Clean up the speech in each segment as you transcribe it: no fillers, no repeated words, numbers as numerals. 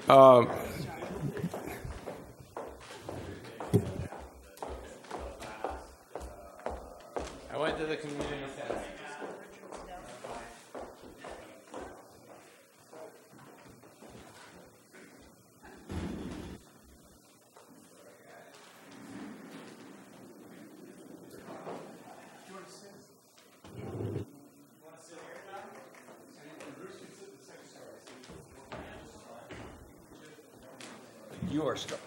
I went to the community center. You are stuck.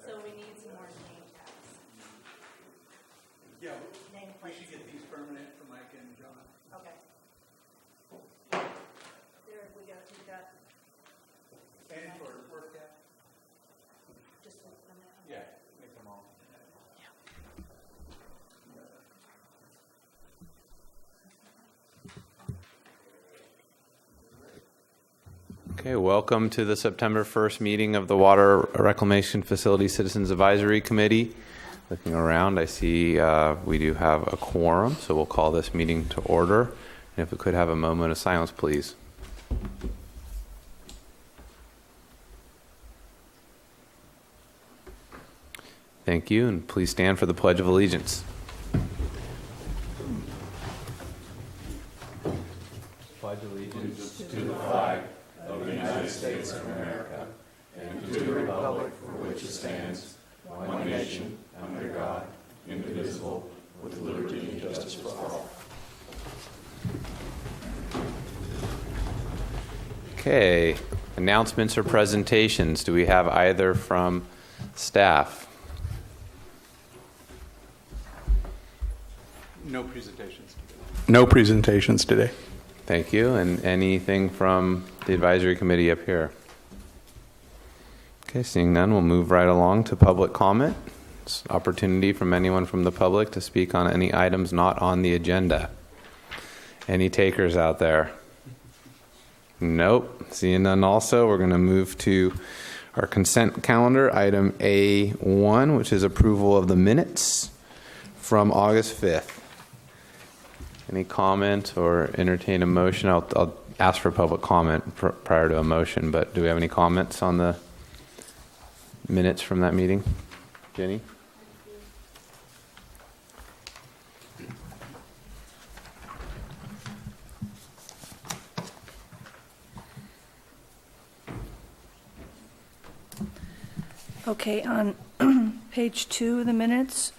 So we need some more name tags. Yeah, Name we plates. should get these permanent for Mike and John. Okay. There we go, we got And for work at? just one permit. Yeah, make them all. Okay, welcome to the September 1st meeting of the Water Reclamation Facility Citizens Advisory Committee. Looking around, I see we do have a quorum, so we'll call this meeting to order. And if we could have a moment of silence, please. Thank you, and please stand for the Pledge of Allegiance. Pledge allegiance to the flag of the United States of America and to the republic for which it stands, one nation, under God, indivisible, with liberty and justice for all. Okay, announcements or presentations. Do we have either from staff? No presentations today. Thank you. And anything from the advisory committee up here? Okay, seeing none, we'll move right along to public comment. It's an opportunity from anyone from the public to speak on any items not on the agenda. Any takers out there? Nope. Seeing none also, we're going to move to our consent calendar, item A1, which is approval of the minutes from August 5th. Any comment or entertain a motion? I'll ask for public comment prior to a motion, but do we have any comments on the minutes from that meeting? Jenny? Okay, on page 2 of the minutes,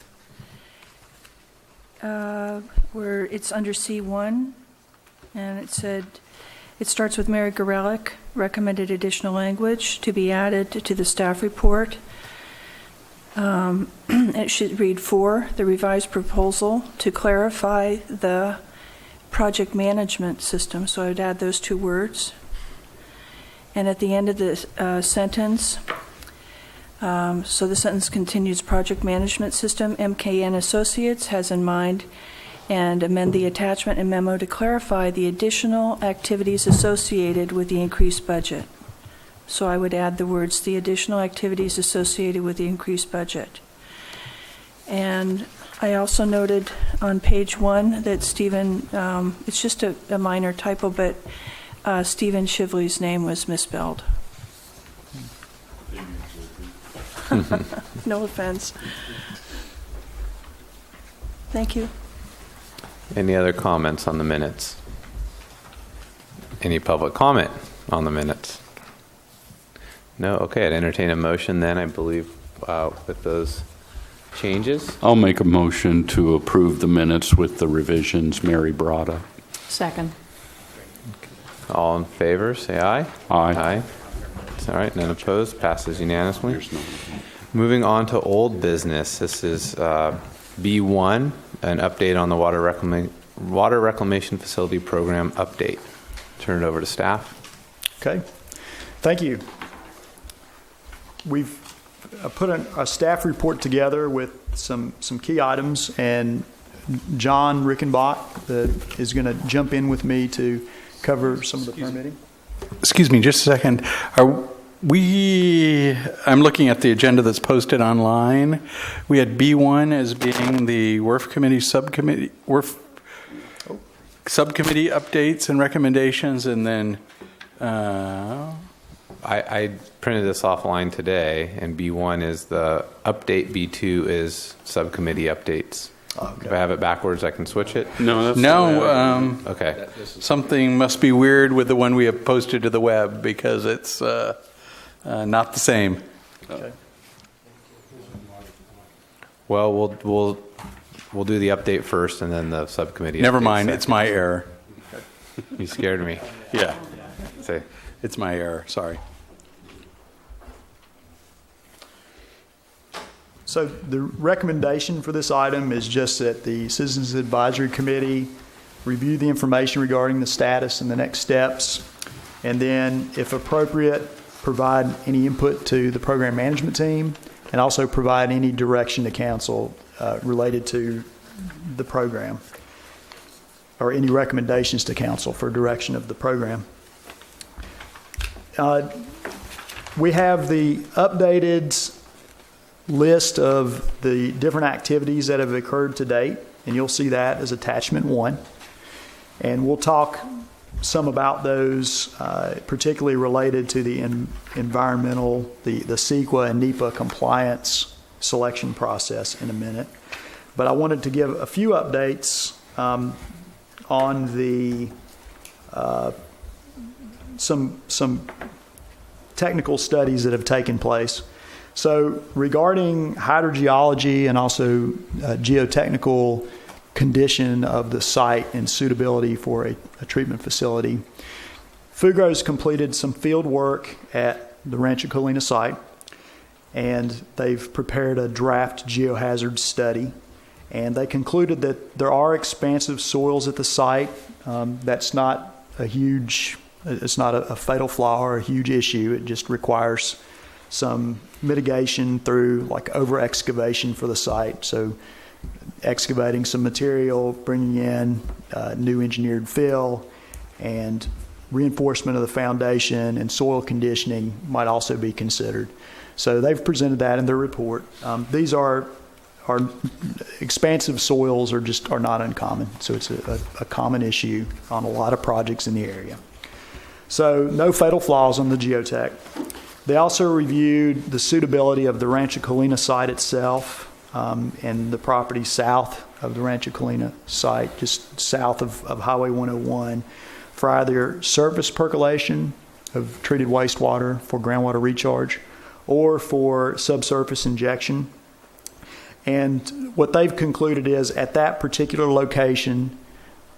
where it's under C1, and it said, it starts with Mary Gorelick, recommended additional language to be added to the staff report. It should read 4, the revised proposal to clarify the project management system. So I would add those 2 words. And at the end of the sentence, so the sentence continues, project management system, MKN Associates has in mind, and amend the attachment and memo to clarify the additional activities associated with the increased budget. So I would add the words, the additional activities associated with the increased budget. And I also noted on page 1 that Stephen, it's just a minor typo, but Stephen Shively's name was misspelled. No offense. Thank you. Any other comments on the minutes? Any public comment on the minutes? No? Okay, I'd entertain a motion then, I believe, with those changes. I'll make a motion to approve the minutes with the revisions Mary brought up. Second. All in favor, say aye. Aye. Aye. All right, none opposed, passes unanimously. There's no. Moving on to old business. This is B1, an update on the Water Reclamation Facility Program update. Turn it over to staff. Okay, thank you. We've put a staff report together with some key items, and John Rickenbach is going to jump in with me to cover some of the permitting. Excuse me, just a second. I'm looking at the agenda that's posted online. We had B1 as being the WRF subcommittee updates and recommendations, and then I printed this offline today, and B1 is the update, B2 is subcommittee updates. If I have it backwards, I can switch it? No, that's the way I read it. Okay. Something must be weird with the one we have posted to the web because it's not the same. Well, we'll do the update first, and then the subcommittee. Never update mind, second. it's my error. You scared me. Yeah, Say, it's my error, sorry. So the recommendation for this item is just that the Citizens Advisory Committee review the information regarding the status and the next steps, and then, if appropriate, provide any input to the program management team, and also provide any direction to council related to the program, or any recommendations to council for direction of the program. We have the updated list of the different activities that have occurred to date, and you'll see that as attachment 1. And we'll talk some about those, particularly related to the environmental, the CEQA and NEPA compliance selection process in a minute. But I wanted to give a few updates on the some technical studies that have taken place. So regarding hydrogeology and also geotechnical condition of the site and suitability for a treatment facility, Fugro's completed some field work at the Rancho Colina site, and they've prepared a draft geohazard study. And they concluded that there are expansive soils at the site. That's not it's not a fatal flaw or a huge issue. It just requires some mitigation through like over excavation for the site. So excavating some material, bringing in new engineered fill, and reinforcement of the foundation and soil conditioning might also be considered. So they've presented that in their report. These are expansive soils are not uncommon. So it's a common issue on a lot of projects in the area. So no fatal flaws on the geotech. They also reviewed the suitability of the Rancho Colina site itself and the property south of the Rancho Colina site, just south of Highway 101, for either surface percolation of treated wastewater for groundwater recharge or for subsurface injection. And what they've concluded is at that particular location,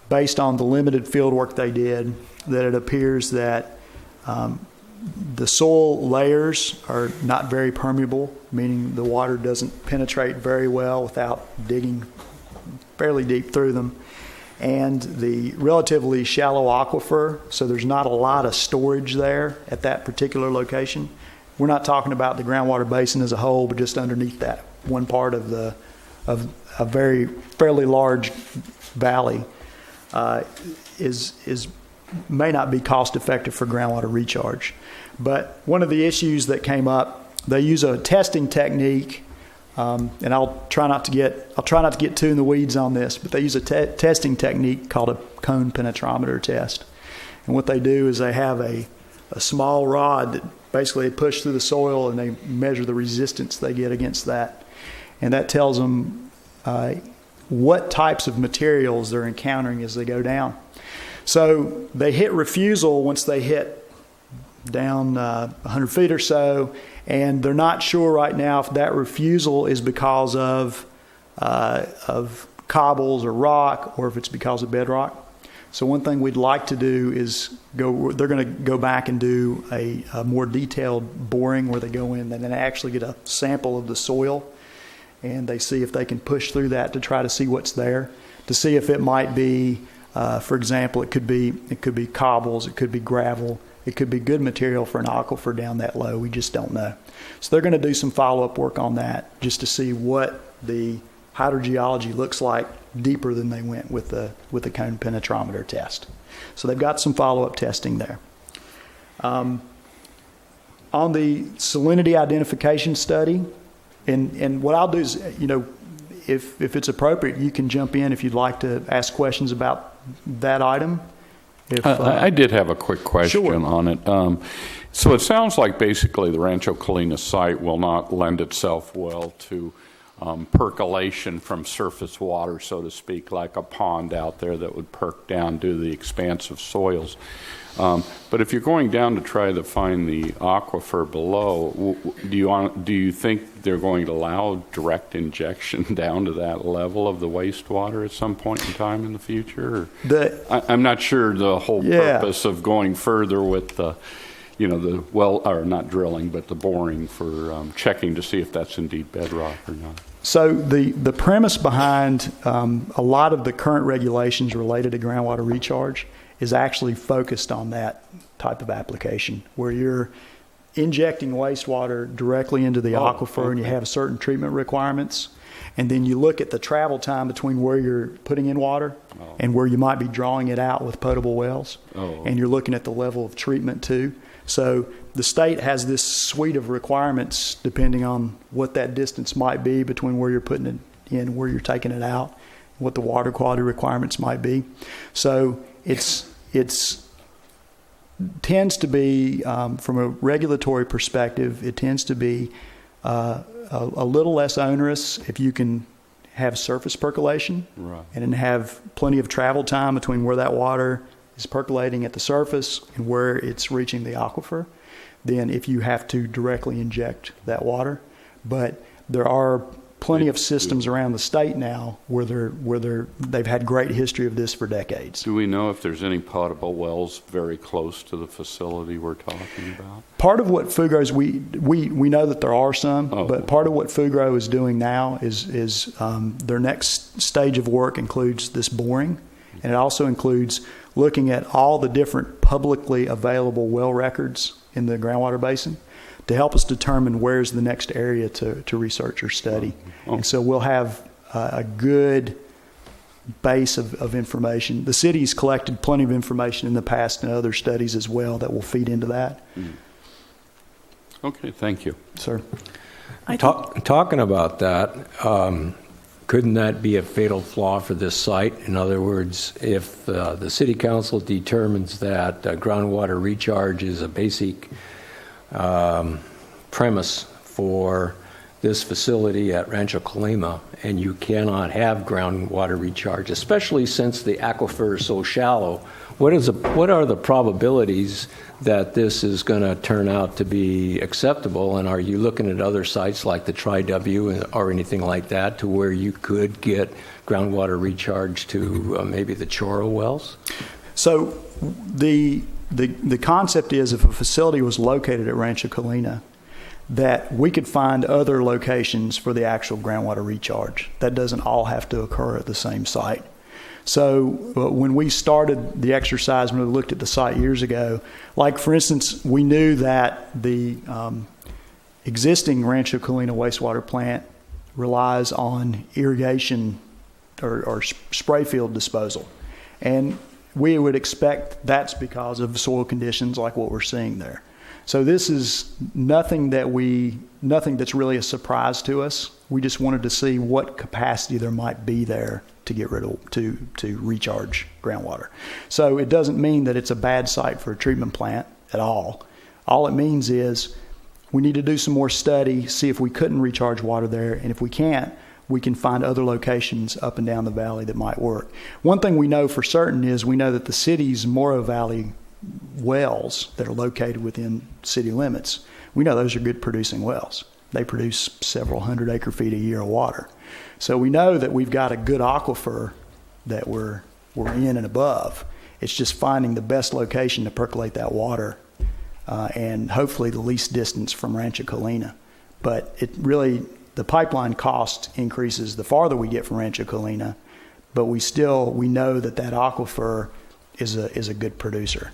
based on the limited field work they did, that it appears that the soil layers are not very permeable, meaning the water doesn't penetrate very well without digging fairly deep through them. And the relatively shallow aquifer, so there's not a lot of storage there at that particular location. We're not talking about the groundwater basin as a whole, but just underneath that one part of a fairly large valley may not be cost effective for groundwater recharge. But one of the issues that came up, they use a testing technique, and I'll try not to get too in the weeds on this, but they use a testing technique called a cone penetrometer test. And what they do is they have a small rod that basically they push through the soil and they measure the resistance they get against that. And that tells them what types of materials they're encountering as they go down. So they hit refusal once they hit down 100 feet or so, and they're not sure right now if that refusal is because of cobbles or rock or if it's because of bedrock. So one thing we'd like to do is they're going to go back and do a more detailed boring where they go in and then actually get a sample of the soil, and they see if they can push through that to try to see what's there, to see if it might be, for example, it could be cobbles, it could be gravel, it could be good material for an aquifer down that low. We just don't know. So they're going to do some follow-up work on that just to see what the hydrogeology looks like deeper than they went with the cone penetrometer test. So they've got some follow-up testing there. On the salinity identification study, and what I'll do is, if it's appropriate, you can jump in if you'd like to ask questions about that item. If, I did have a quick question Sure. on it. So it sounds like basically the Rancho Colina site will not lend itself well to percolation from surface water, so to speak, like a pond out there that would perk down due to the expansive soils. But if you're going down to try to find the aquifer below, do you think they're going to allow direct injection down to that level of the wastewater at some point in time in the future? I'm not sure the whole purpose of going further with the, the well, or not drilling, but the boring for checking to see if that's indeed bedrock or not. So the premise behind a lot of the current regulations related to groundwater recharge is actually focused on that type of application, where you're injecting wastewater directly into the aquifer, and you have certain treatment requirements. And then you look at the travel time between where you're putting in water and where you might be drawing it out with potable wells. And you're looking at the level of treatment too. So the state has this suite of requirements depending on what that distance might be between where you're putting it in, where you're taking it out, what the water quality requirements might be. So it's tends to be, from a regulatory perspective, it tends to be a little less onerous if you can have surface percolation, right, and then have plenty of travel time between where that water is percolating at the surface and where it's reaching the aquifer, than if you have to directly inject that water. But there are plenty of systems around the state now where they've had great history of this for decades. Do we know if there's any potable wells very close to the facility we're talking about? Part of what Fugro's, we know that there are some, but part of what Fugro is doing now is their next stage of work includes this boring, and it also includes looking at all the different publicly available well records in the groundwater basin to help us determine where's the next area to research or study. And so we'll have a good base of information. The city's collected plenty of information in the past and other studies as well that will feed into that. Okay, thank you. Sir? Talking about that, couldn't that be a fatal flaw for this site? In other words, if the city council determines that groundwater recharge is a basic premise for this facility at Rancho Colima, and you cannot have groundwater recharge, especially since the aquifer is so shallow, what are the probabilities that this is going to turn out to be acceptable? And are you looking at other sites like the Tri-W or anything like that to where you could get groundwater recharge to maybe the Choro wells? So the concept is, if a facility was located at Rancho Colina, that we could find other locations for the actual groundwater recharge. That doesn't all have to occur at the same site. So when we started the exercise, when we looked at the site years ago, like for instance, we knew that the existing Rancho Colina wastewater plant relies on irrigation or spray field disposal. And we would expect that's because of soil conditions like what we're seeing there. So this is nothing that's really a surprise to us. We just wanted to see what capacity there might be there to get rid of, to recharge groundwater. So it doesn't mean that it's a bad site for a treatment plant at all. All it means is we need to do some more study, see if we couldn't recharge water there, and if we can't, we can find other locations up and down the valley that might work. One thing we know for certain is we know that the city's Morro Valley wells that are located within city limits, we know those are good producing wells. They produce several hundred acre feet a year of water. So we know that we've got a good aquifer that we're in and above. It's just finding the best location to percolate that water and hopefully the least distance from Rancho Colina. But it really, the pipeline cost increases the farther we get from Rancho Colina, but we know that aquifer is a good producer.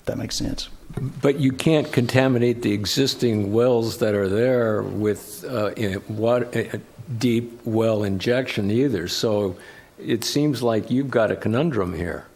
If that makes sense. But you can't contaminate the existing wells that are there with deep well injection either. So it seems like you've got a conundrum here.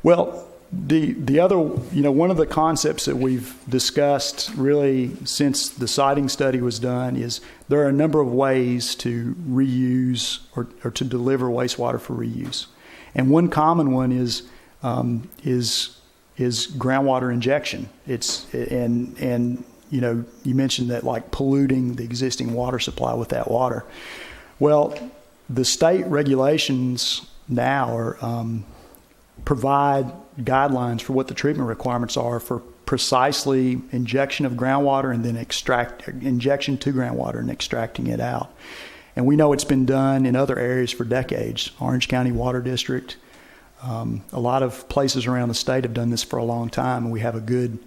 Well, the other, one of the concepts that we've discussed really since the siting study was done is there are a number of ways to reuse or to deliver wastewater for reuse. And one common one is is groundwater injection. And you know, you mentioned that like polluting the existing water supply with that water. Well, the state regulations now are, provide guidelines for what the treatment requirements are for precisely injection of groundwater and then injection to groundwater and extracting it out. And we know it's been done in other areas for decades. Orange County Water District, a lot of places around the state have done this for a long time, and we have a good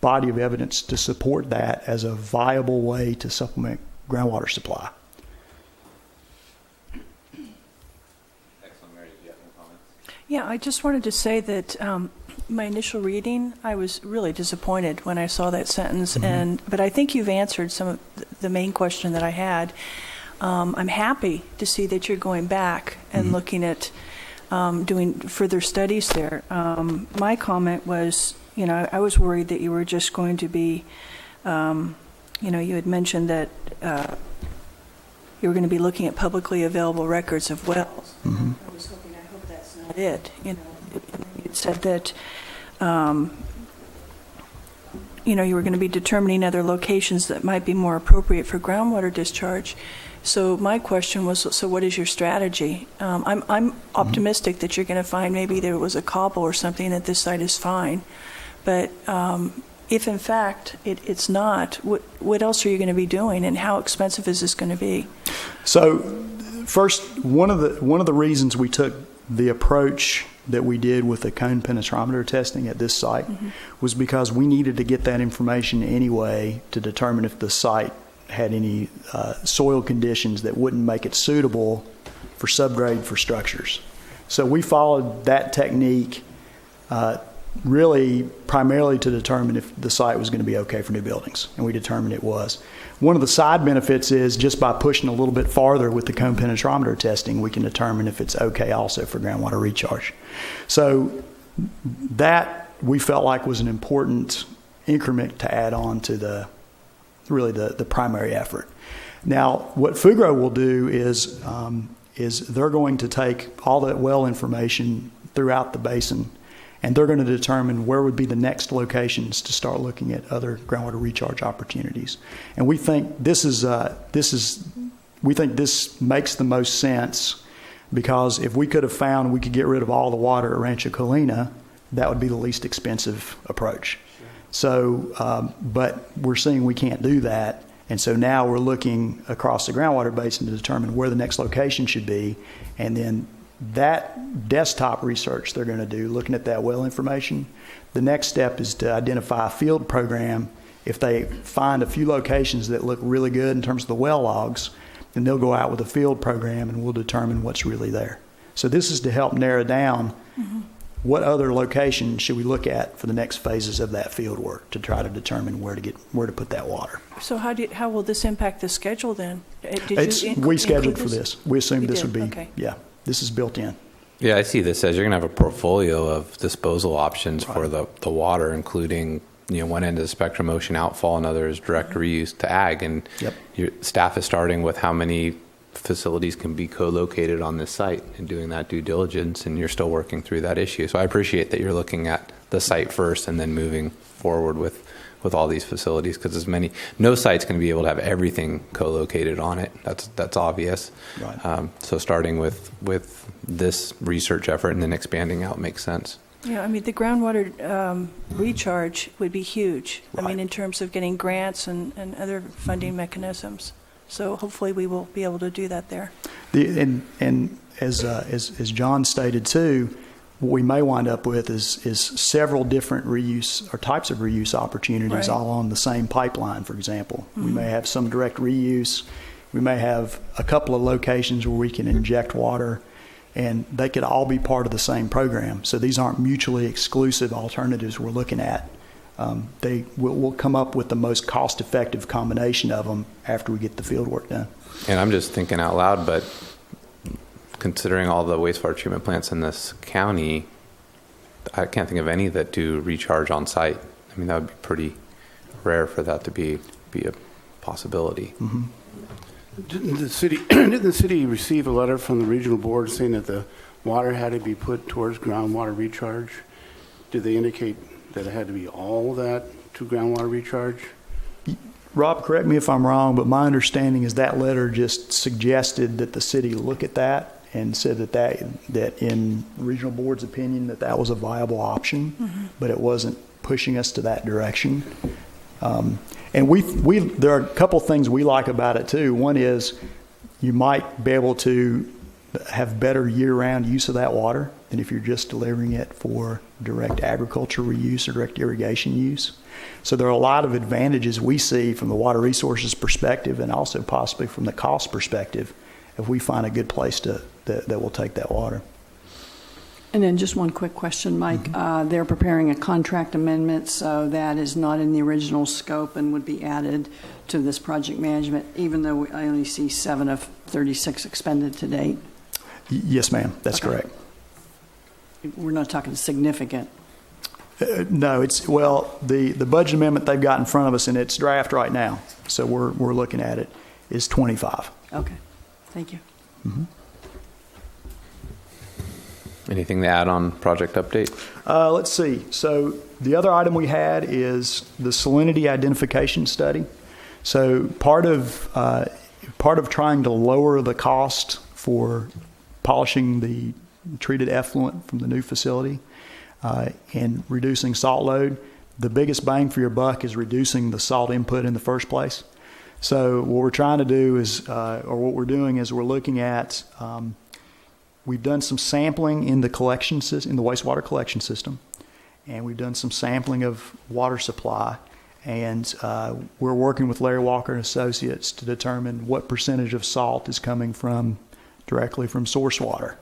body of evidence to support that as a viable way to supplement groundwater supply. Excellent. Mary, do you have any comments? Yeah, I just wanted to say that my initial reading, I was really disappointed when I saw that sentence, but I think you've answered some of the main question that I had. I'm happy to see that you're going back and looking at doing further studies there. My comment was, you know, I was worried that you were just going to be, you know, you had mentioned that you were going to be looking at publicly available records of wells. I was hoping, I hope that's not it. You know, you said that, you know, you were going to be determining other locations that might be more appropriate for groundwater discharge. So my question was, so what is your strategy? I'm optimistic that you're going to find maybe there was a cobble or something that this site is fine. But if in fact it's not, what else are you going to be doing, and how expensive is this going to be? So first, one of the reasons we took the approach that we did with the cone penetrometer testing at this site was because we needed to get that information anyway to determine if the site had any soil conditions that wouldn't make it suitable for subgrade for structures. So we followed that technique really primarily to determine if the site was going to be okay for new buildings, and we determined it was. One of the side benefits is just by pushing a little bit farther with the cone penetrometer testing, we can determine if it's okay also for groundwater recharge. So that we felt like was an important increment to add on to the primary effort. Now, what Fugro will do is they're going to take all that well information throughout the basin, and they're going to determine where would be the next locations to start looking at other groundwater recharge opportunities. And we think this makes the most sense, because if we could have found we could get rid of all the water at Rancho Colina, that would be the least expensive approach. So, but we're seeing we can't do that, and so now we're looking across the groundwater basin to determine where the next location should be, and then that desktop research they're going to do, looking at that well information, the next step is to identify a field program. If they find a few locations that look really good in terms of the well logs, then they'll go out with a field program and we'll determine what's really there. So this is to help narrow down what other location should we look at for the next phases of that field work to try to determine where to put that water. So how will this impact the schedule then? We scheduled for this. We assumed this would be, okay. Yeah, this is built in. Yeah, I see this as you're going to have a portfolio of disposal options for the water, including, you know, one end of the spectrum, ocean outfall, another is direct reuse to ag. And your staff is starting with how many facilities can be co-located on this site and doing that due diligence, and you're still working through that issue. So I appreciate that you're looking at the site first and then moving forward with all these facilities, because no site's going to be able to have everything co-located on it. That's obvious. Right. So starting with this research effort and then expanding out makes sense. Yeah, I mean, the groundwater recharge would be huge. Right. I mean, in terms of getting grants and other funding mechanisms. So hopefully we will be able to do that there. And as John stated too, what we may wind up with is several different reuse or types of reuse opportunities all on the same pipeline, for example. We may have some direct reuse. We may have a couple of locations where we can inject water, and they could all be part of the same program. So these aren't mutually exclusive alternatives we're looking at. We'll come up with the most cost-effective combination of them after we get the field work done. And I'm just thinking out loud, but considering all the wastewater treatment plants in this county, I can't think of any that do recharge on site. I mean, that would be pretty rare for that to be a possibility. Didn't the city receive a letter from the regional board saying that the water had to be put towards groundwater recharge? Did they indicate that it had to be all that to groundwater recharge? Rob, correct me if I'm wrong, but my understanding is that letter just suggested that the city look at that and said that in regional board's opinion that was a viable option, but it wasn't pushing us to that direction. And there are a couple things we like about it too. One is you might be able to have better year-round use of that water than if you're just delivering it for direct agricultural reuse or direct irrigation use. So there are a lot of advantages we see from the water resources perspective and also possibly from the cost perspective if we find a good place that will take that water. And then just one quick question, Mike. They're preparing a contract amendment, so that is not in the original scope and would be added to this project management, even though I only see 7 of 36 expended to date. Yes, ma'am. That's correct. We're not talking significant. No, the budget amendment they've got in front of us, and it's draft right now, so we're looking at it, is 25. Okay. Thank you. Mm-hmm. Anything to add on project update? Let's see. So the other item we had is the salinity identification study. So part of trying to lower the cost for polishing the treated effluent from the new facility and reducing salt load, the biggest bang for your buck is reducing the salt input in the first place. So what we're trying to do is, or what we're doing is we're looking at, we've done some sampling in the collection system, in the wastewater collection system, and we've done some sampling of water supply, and we're working with Larry Walker and Associates to determine what percentage of salt is coming directly from source water,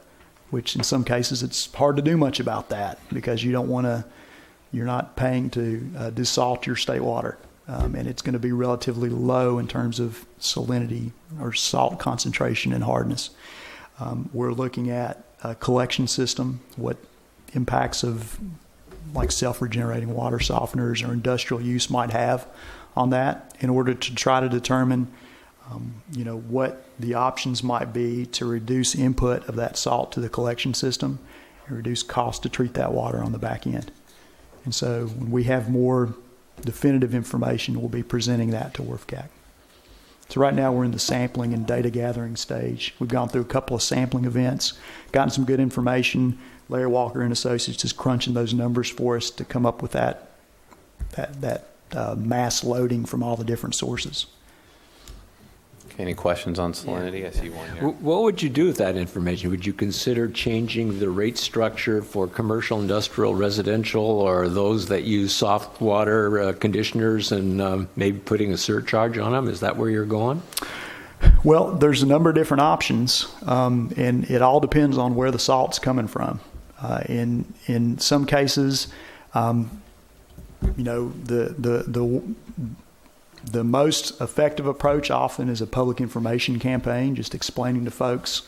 which in some cases it's hard to do much about that because you're not paying to desalt your state water. And it's going to be relatively low in terms of salinity or salt concentration and hardness. We're looking at a collection system, what impacts of like self-regenerating water softeners or industrial use might have on that in order to try to determine what the options might be to reduce input of that salt to the collection system and reduce cost to treat that water on the back end. And so when we have more definitive information, we'll be presenting that to WRFCAC. So right now we're in the sampling and data gathering stage. We've gone through a couple of sampling events, gotten some good information. Larry Walker and Associates is crunching those numbers for us to come up with that mass loading from all the different sources. Okay, any questions on salinity? I see one here. What would you do with that information? Would you consider changing the rate structure for commercial, industrial, residential, or those that use soft water conditioners and maybe putting a surcharge on them? Is that where you're going? Well, there's a number of different options, and it all depends on where the salt's coming from. In some cases, the most effective approach often is a public information campaign, just explaining to folks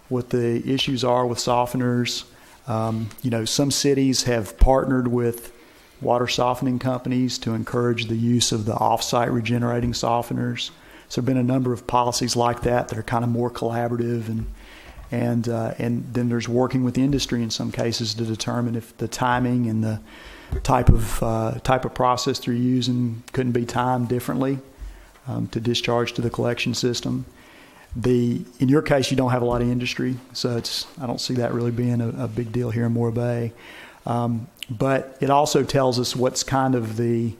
what the issues are with softeners. Some cities have partnered with water softening companies to encourage the use of the off-site regenerating softeners. So there have been a number of policies like that are kind of more collaborative, and then there's working with industry in some cases to determine if the timing and the type of process they're using couldn't be timed differently to discharge to the collection system. In your case, you don't have a lot of industry, so I don't see that really being a big deal here in Moore Bay. But it also tells us what's kind of the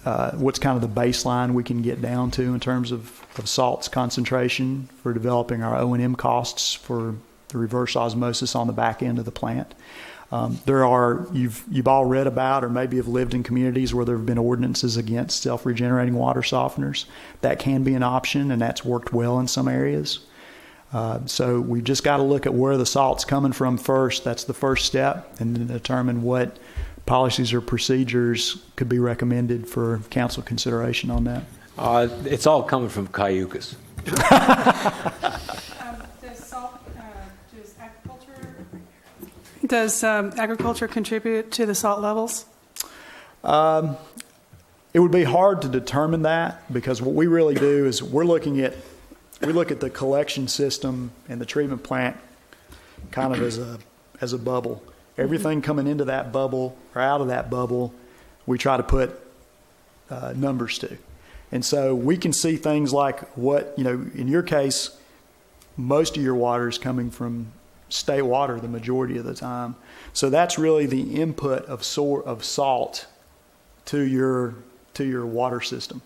baseline we can get down to in terms of salts concentration for developing our O&M costs for the reverse osmosis on the back end of the plant. You've all read about or maybe have lived in communities where there have been ordinances against self-regenerating water softeners. That can be an option, and that's worked well in some areas. So we've just got to look at where the salt's coming from first. That's the first step, and then determine what policies or procedures could be recommended for council consideration on that. It's all coming from Cayucas. Does agriculture contribute to the salt levels? It would be hard to determine that because what we really do is we're looking at we look at the collection system and the treatment plant kind of as a bubble. Everything coming into that bubble or out of that bubble, we try to put numbers to. And so we can see things like what, in your case, most of your water is coming from state water the majority of the time. So that's really the input of salt to your water system.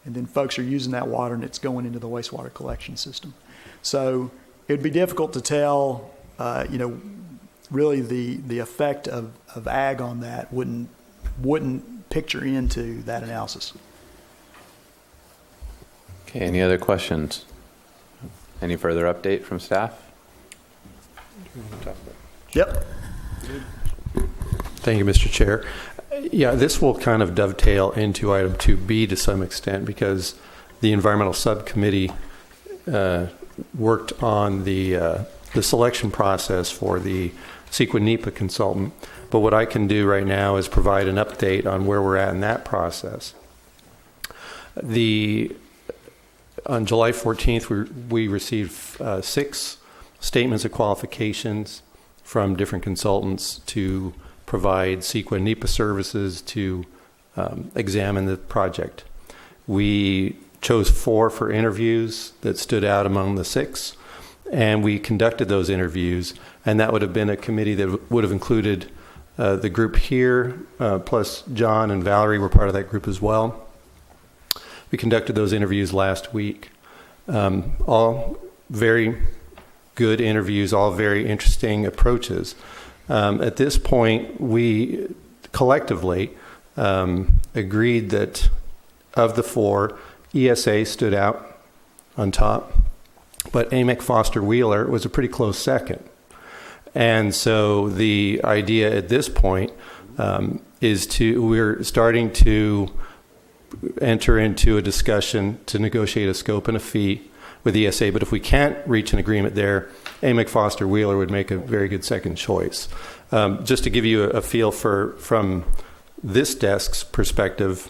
And then folks are using that water and it's going into the wastewater collection system. So it'd be difficult to tell, really the effect of ag on that wouldn't picture into that analysis. Okay, any other questions? Any further update from staff? Yep. Thank you, Mr. Chair. Yeah, this will kind of dovetail into item 2B to some extent because the environmental subcommittee worked on the selection process for the CEQA NEPA consultant. But what I can do right now is provide an update on where we're at in that process. On July 14th, we received 6 statements of qualifications from different consultants to provide CEQA NEPA services to examine the project. We chose 4 for interviews that stood out among the 6, and we conducted those interviews, and that would have been a committee that would have included the group here, plus John and Valerie were part of that group as well. We conducted those interviews last week. All very good interviews, all very interesting approaches. At this point, we collectively agreed that of the 4, ESA stood out on top, but AMEC Foster Wheeler was a pretty close second. And so the idea at this point is we're starting to enter into a discussion to negotiate a scope and a fee with ESA, but if we can't reach an agreement there, AMEC Foster Wheeler would make a very good second choice. Just to give you a feel from this desk's perspective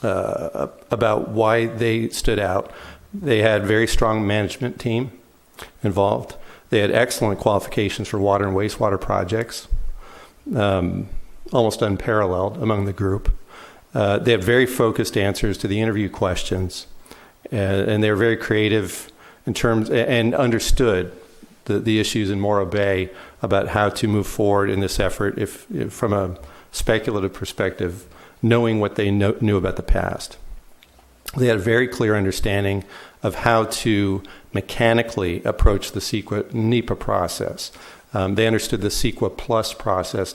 about why they stood out, they had a very strong management team involved. They had excellent qualifications for water and wastewater projects, almost unparalleled among the group. They had very focused answers to the interview questions, and they were very creative in terms and understood the issues in Morro Bay about how to move forward in this effort if from a speculative perspective, knowing what they knew about the past. They had a very clear understanding of how to mechanically approach the CEQA NEPA process. They understood the CEQA Plus process.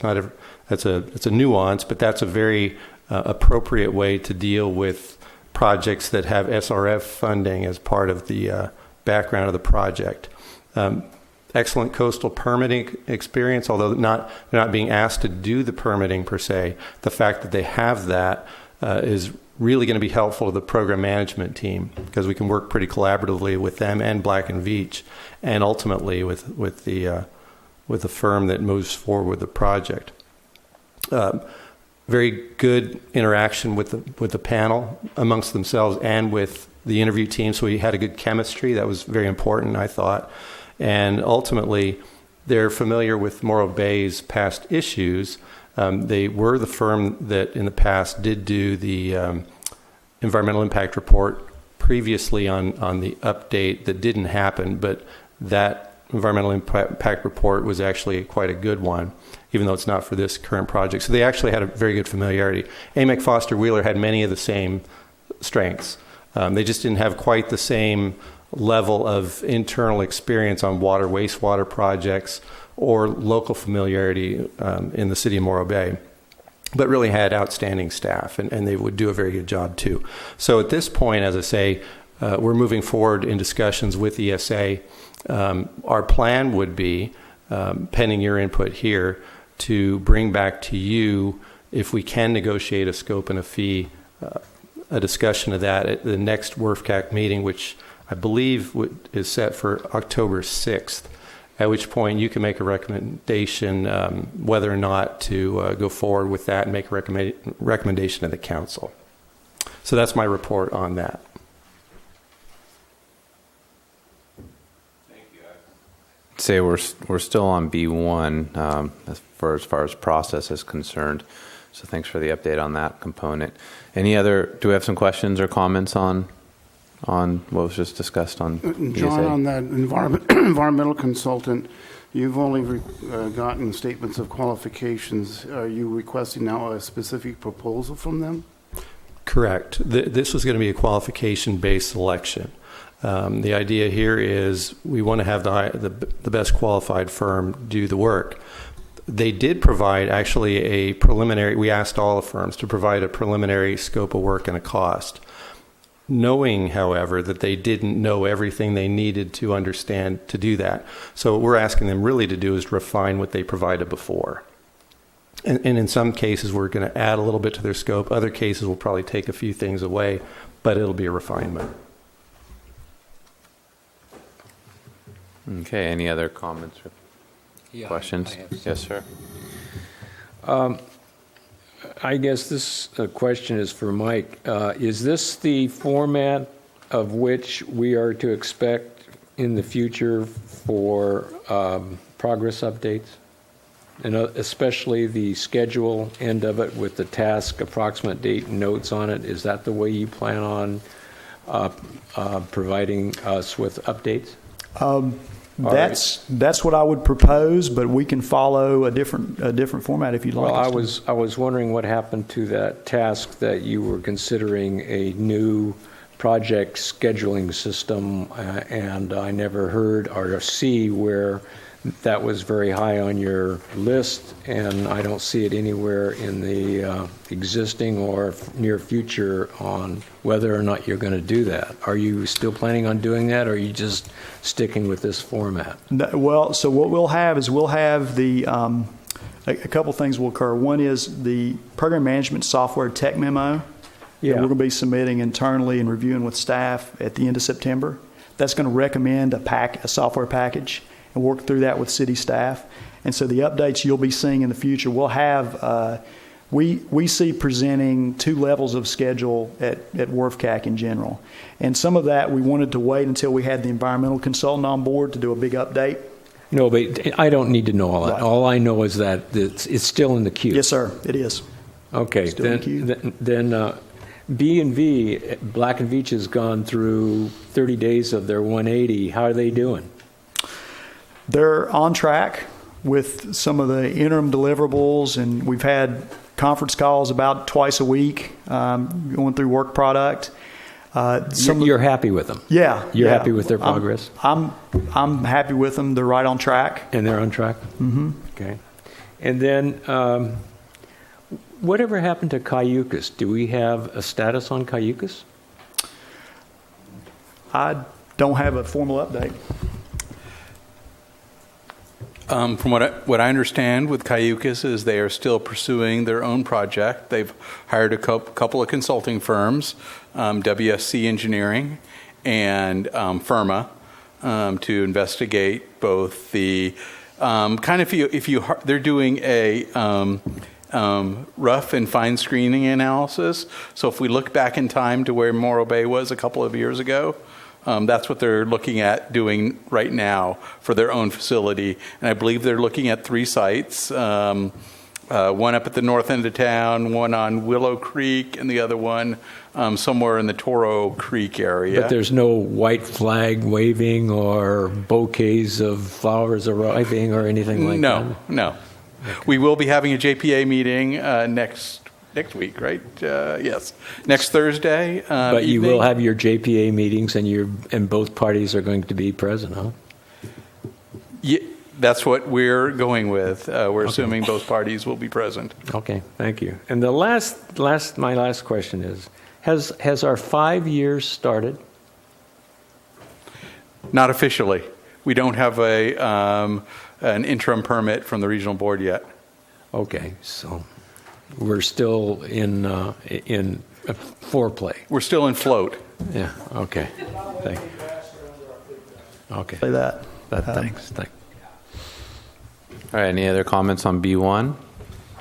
It's a nuance, but that's a very appropriate way to deal with projects that have SRF funding as part of the background of the project. Excellent coastal permitting experience, although they're not being asked to do the permitting per se. The fact that they have that is really going to be helpful to the program management team because we can work pretty collaboratively with them and Black & Veatch, and ultimately with the firm that moves forward with the project. Very good interaction with the panel amongst themselves and with the interview team. So we had a good chemistry. That was very important, I thought. And ultimately, they're familiar with Morro Bay's past issues. They were the firm that in the past did do the environmental impact report previously on the update that didn't happen, but that environmental impact report was actually quite a good one, even though it's not for this current project. So they actually had a very good familiarity. AMEC Foster Wheeler had many of the same strengths. They just didn't have quite the same level of internal experience on water, wastewater projects or local familiarity in the city of Morro Bay, but really had outstanding staff, and they would do a very good job too. So at this point, as I say, we're moving forward in discussions with ESA. Our plan would be, pending your input here, to bring back to you, if we can negotiate a scope and a fee, a discussion of that at the next WRFCAC meeting, which I believe is set for October 6th, at which point you can make a recommendation whether or not to go forward with that and make a recommendation to the council. So that's my report on that. say we're still on B1 as far as process is concerned. So thanks for the update on that component. Do we have some questions or comments on what was just discussed on John, ESA? on that environmental consultant, you've only gotten statements of qualifications. Are you requesting now a specific proposal from them? Correct. This was going to be a qualification-based selection. The idea here is we want to have the best qualified firm do the work. They did provide actually a preliminary, we asked all the firms to provide a preliminary scope of work and a cost, knowing, however, that they didn't know everything they needed to understand to do that. So what we're asking them really to do is refine what they provided before. And in some cases, we're going to add a little bit to their scope. Other cases, we'll probably take a few things away, but it'll be a refinement. Okay, any other comments or questions? Yes, sir. I guess this question is for Mike. Is this the format of which we are to expect in the future for progress updates? And especially the schedule end of it with the task, approximate date, and notes on it. Is that the way you plan on providing us with updates? That's what I would propose, but we can follow a different format if you'd like. Well, I was wondering what happened to that task that you were considering a new project scheduling system, and I never heard or see where that was very high on your list, and I don't see it anywhere in the existing or near future on whether or not you're going to do that. Are you still planning on doing that, or are you just sticking with this format? No, well, so what we'll have is a couple things will occur. One is the program management software tech memo that we're going to be submitting internally and reviewing with staff at the end of September. That's going to recommend a software package and work through that with city staff. And so the updates you'll be seeing in the future, we'll have, we see presenting 2 levels of schedule at WRF-CAC in general. And some of that we wanted to wait until we had the environmental consultant on board to do a big update. No, but I don't need to know all that. Right. All I know is that it's still in the queue. Yes, sir, it is. Okay, Still in the queue. then B&V, Black & Veatch has gone through 30 days of their 180. How are they doing? They're on track with some of the interim deliverables, and we've had conference calls about twice a week going through work product. You're happy with them? Yeah. You're happy with their progress? I'm happy with them. They're right on track. And they're on track? Mm-hmm. Okay. And then whatever happened to Cayucas? Do we have a status on Cayucas? I don't have a formal update. From what I understand with Cayucas is they are still pursuing their own project. They've hired a couple of consulting firms, WSC Engineering and Firma, to investigate both the they're doing a rough and fine screening analysis. So if we look back in time to where Morro Bay was a couple of years ago, that's what they're looking at doing right now for their own facility. And I believe they're looking at 3 sites, one up at the north end of town, one on Willow Creek, and the other one somewhere in the Toro Creek area. But there's no white flag waving or bouquets of flowers arriving or anything like that? No. Okay. We will be having a JPA meeting next week, right? Yes, next Thursday. But you will have your JPA meetings, and both parties are going to be present, huh? Yeah, that's what we're going with. We're assuming both parties will be present. Okay, thank you. And my last question is: Has our 5 years started? Not officially. We don't have an interim permit from the regional board yet. Okay, so we're still in foreplay. We're still in float. Yeah. Okay. Thank you. Okay. Say that. Thanks. All right, any other comments on B1?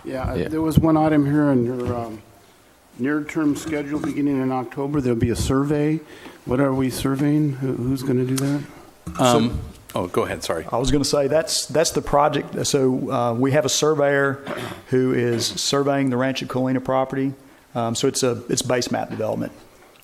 Yeah, there was one item here on your near-term schedule beginning in October. There'll be a survey. What are we surveying? Who's going to do that? Oh, go ahead, sorry. I was going to say that's the project. So we have a surveyor who is surveying the Rancho Colina property. So it's base map development.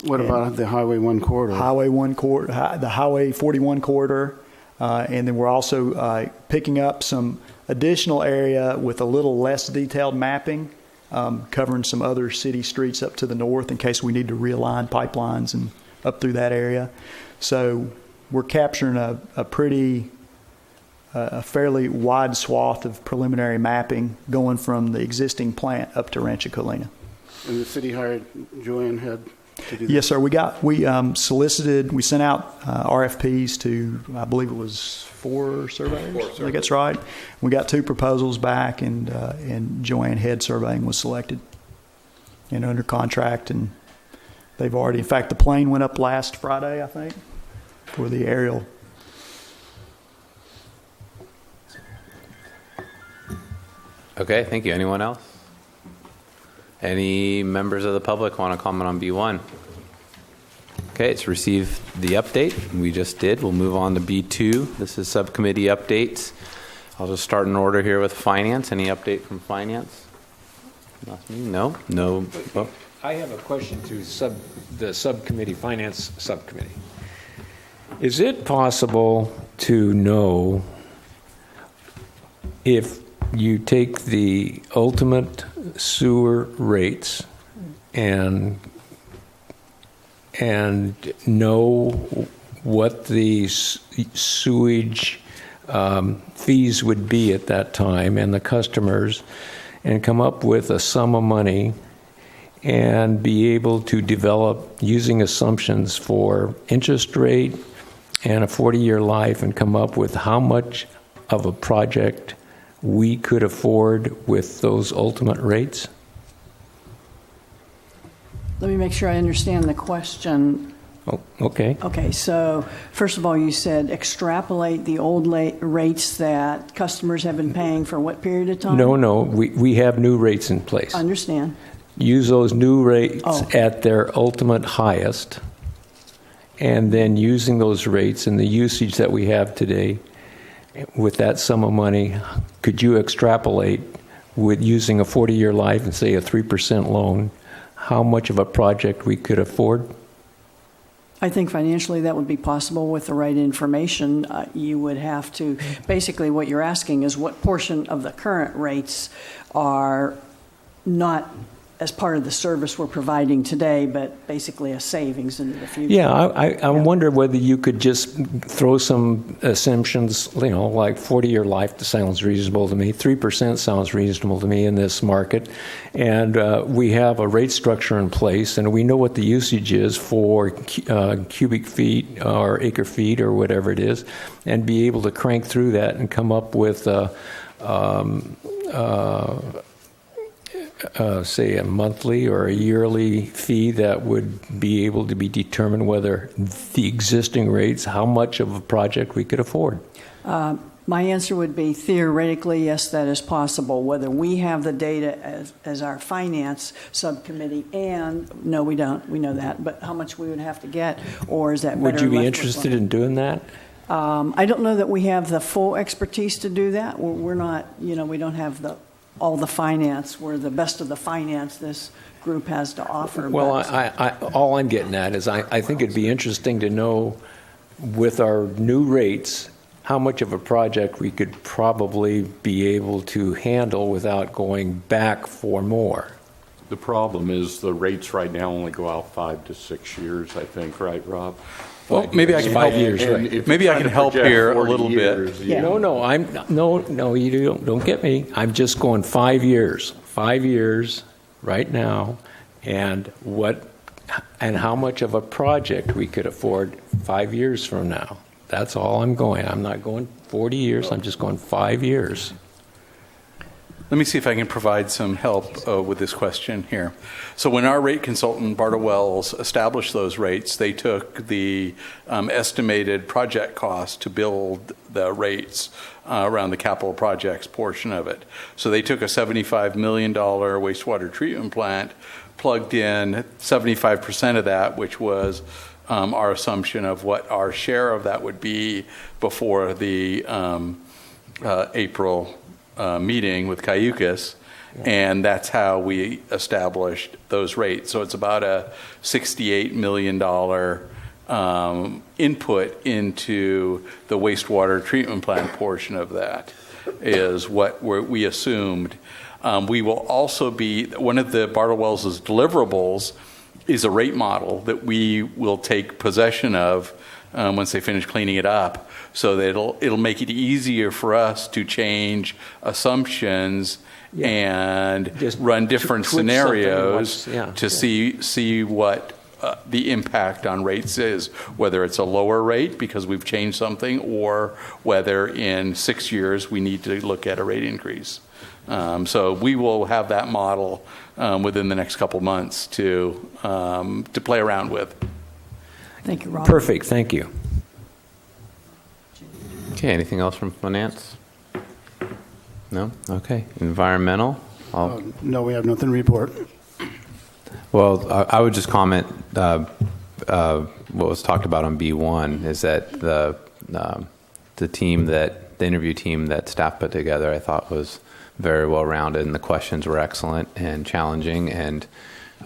What about the Highway 1 corridor? The Highway 41 corridor, and then we're also picking up some additional area with a little less detailed mapping, covering some other city streets up to the north in case we need to realign pipelines and up through that area. So we're capturing a fairly wide swath of preliminary mapping going from the existing plant up to Rancho Colina. And the city hired Joanne Head to do that? Yes, sir. We solicited, we sent out RFPs to, I believe it was 4 surveyors. I think that's right. We got 2 proposals back, and Joanne Head Surveying was selected and under contract. And they've already, in fact, the plane went up last Friday, I think, for the aerial. Okay, thank you. Anyone else? Any members of the public want to comment on B1? Okay, it's received the update. We just did. We'll move on to B2. This is subcommittee updates. I'll just start in order here with finance. Any update from finance? Nothing? No? No? Oh. I have a question to the subcommittee, finance subcommittee. Is it possible to know if you take the ultimate sewer rates and know what the sewage fees would be at that time and the customers, and come up with a sum of money and be able to develop using assumptions for interest rate and a 40-year life and come up with how much of a project we could afford with those ultimate rates? Let me make sure I understand the question. Oh, okay. Okay, so first of all, you said extrapolate the old rates that customers have been paying for what period of time? No, we have new rates in place. Understand. Use those new rates at their ultimate highest, and then using those rates and the usage that we have today, with that sum of money, could you extrapolate with using a 40-year life and say a 3% loan, how much of a project we could afford? I think financially that would be possible with the right information. You would have to, basically what you're asking is what portion of the current rates are not as part of the service we're providing today, but basically a savings into the future. Yeah, I wonder whether you could just throw some assumptions, like 40-year life sounds reasonable to me, 3% sounds reasonable to me in this market, and we have a rate structure in place, and we know what the usage is for cubic feet or acre feet or whatever it is, and be able to crank through that and come up with say a monthly or a yearly fee that would be able to be determined whether the existing rates, how much of a project we could afford? My answer would be theoretically, yes, that is possible. Whether we have the data as our finance subcommittee, and no, we don't. We know that. But how much we would have to get, or is that better? Would you be interested in doing that? I don't know that we have the full expertise to do that. We're not, we don't have all the finance. We're the best of the finance this group has to offer. Well, all I'm getting at is I think it'd be interesting to know with our new rates how much of a project we could probably be able to handle without going back for more. The problem is the rates right now only go out 5 to 6 years, I think, right, Rob? Well, maybe I can 5 help. years, right. If Maybe you're I can trying to help project here a 40 little bit. years, Yeah. No, you don't get me. I'm just going 5 years. 5 years right now, and how much of a project we could afford 5 years from now. That's all I'm going. I'm not going 40 years. I'm just going 5 years. Let me see if I can provide some help with this question here. So when our rate consultant, Barta Wells, established those rates, they took the estimated project cost to build the rates around the capital projects portion of it. So they took a $75 million wastewater treatment plant, plugged in 75% of that, which was our assumption of what our share of that would be before the April meeting with Cayucas, and that's how we established those rates. So it's about a $68 million input into the wastewater treatment plant portion of that is what we assumed. We will also be, one of the Bartle-Wells' deliverables is a rate model that we will take possession of once they finish cleaning it up, so that it'll make it easier for us to change assumptions and Just run different twitch something scenarios once, to see what the impact on rates is, whether it's a lower rate because we've changed something, or whether in 6 years we need to look at a rate increase. So we will have that model within the next couple months to play around with. Thank you, Rob. Perfect, thank you. Okay, anything else from finance? No? Okay. Environmental? No, we have nothing to report. Well, I would just comment what was talked about on B1 is that the interview team that staff put together, I thought was very well rounded, and the questions were excellent and challenging, and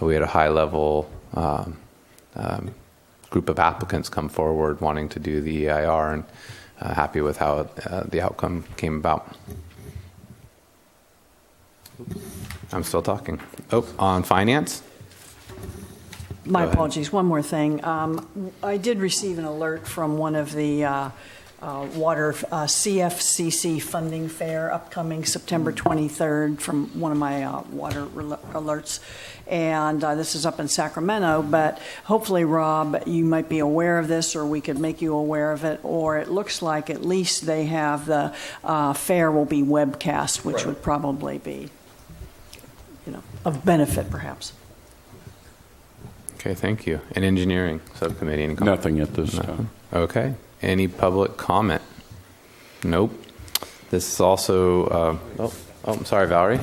we had a high level group of applicants come forward wanting to do the EIR, and happy with how the outcome came about. I'm still talking. Oh, on finance? My Go ahead. apologies. One more thing. I did receive an alert from one of the water CFCC funding fair upcoming September 23rd from one of my water alerts. And this is up in Sacramento, but hopefully, Rob, you might be aware of this, or we could make you aware of it, or it looks like at least they have the fair will be webcast, which would probably be, of benefit, perhaps. Okay, thank you. And engineering subcommittee? Any comment? Nothing at this time. Okay. Any public comment? Nope. This is also, I'm sorry, Valerie.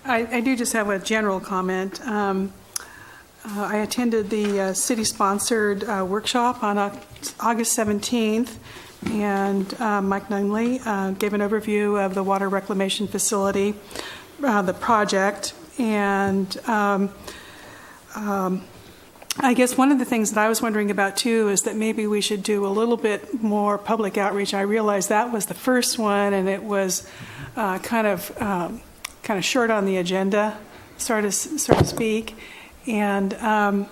I do just have a general comment. I attended the city-sponsored workshop on August 17th, and Mike Nunley gave an overview of the water reclamation facility, the project, and I guess one of the things that I was wondering about too is that maybe we should do a little bit more public outreach. I realized that was the first one, and it was kind of short on the agenda, so to speak. And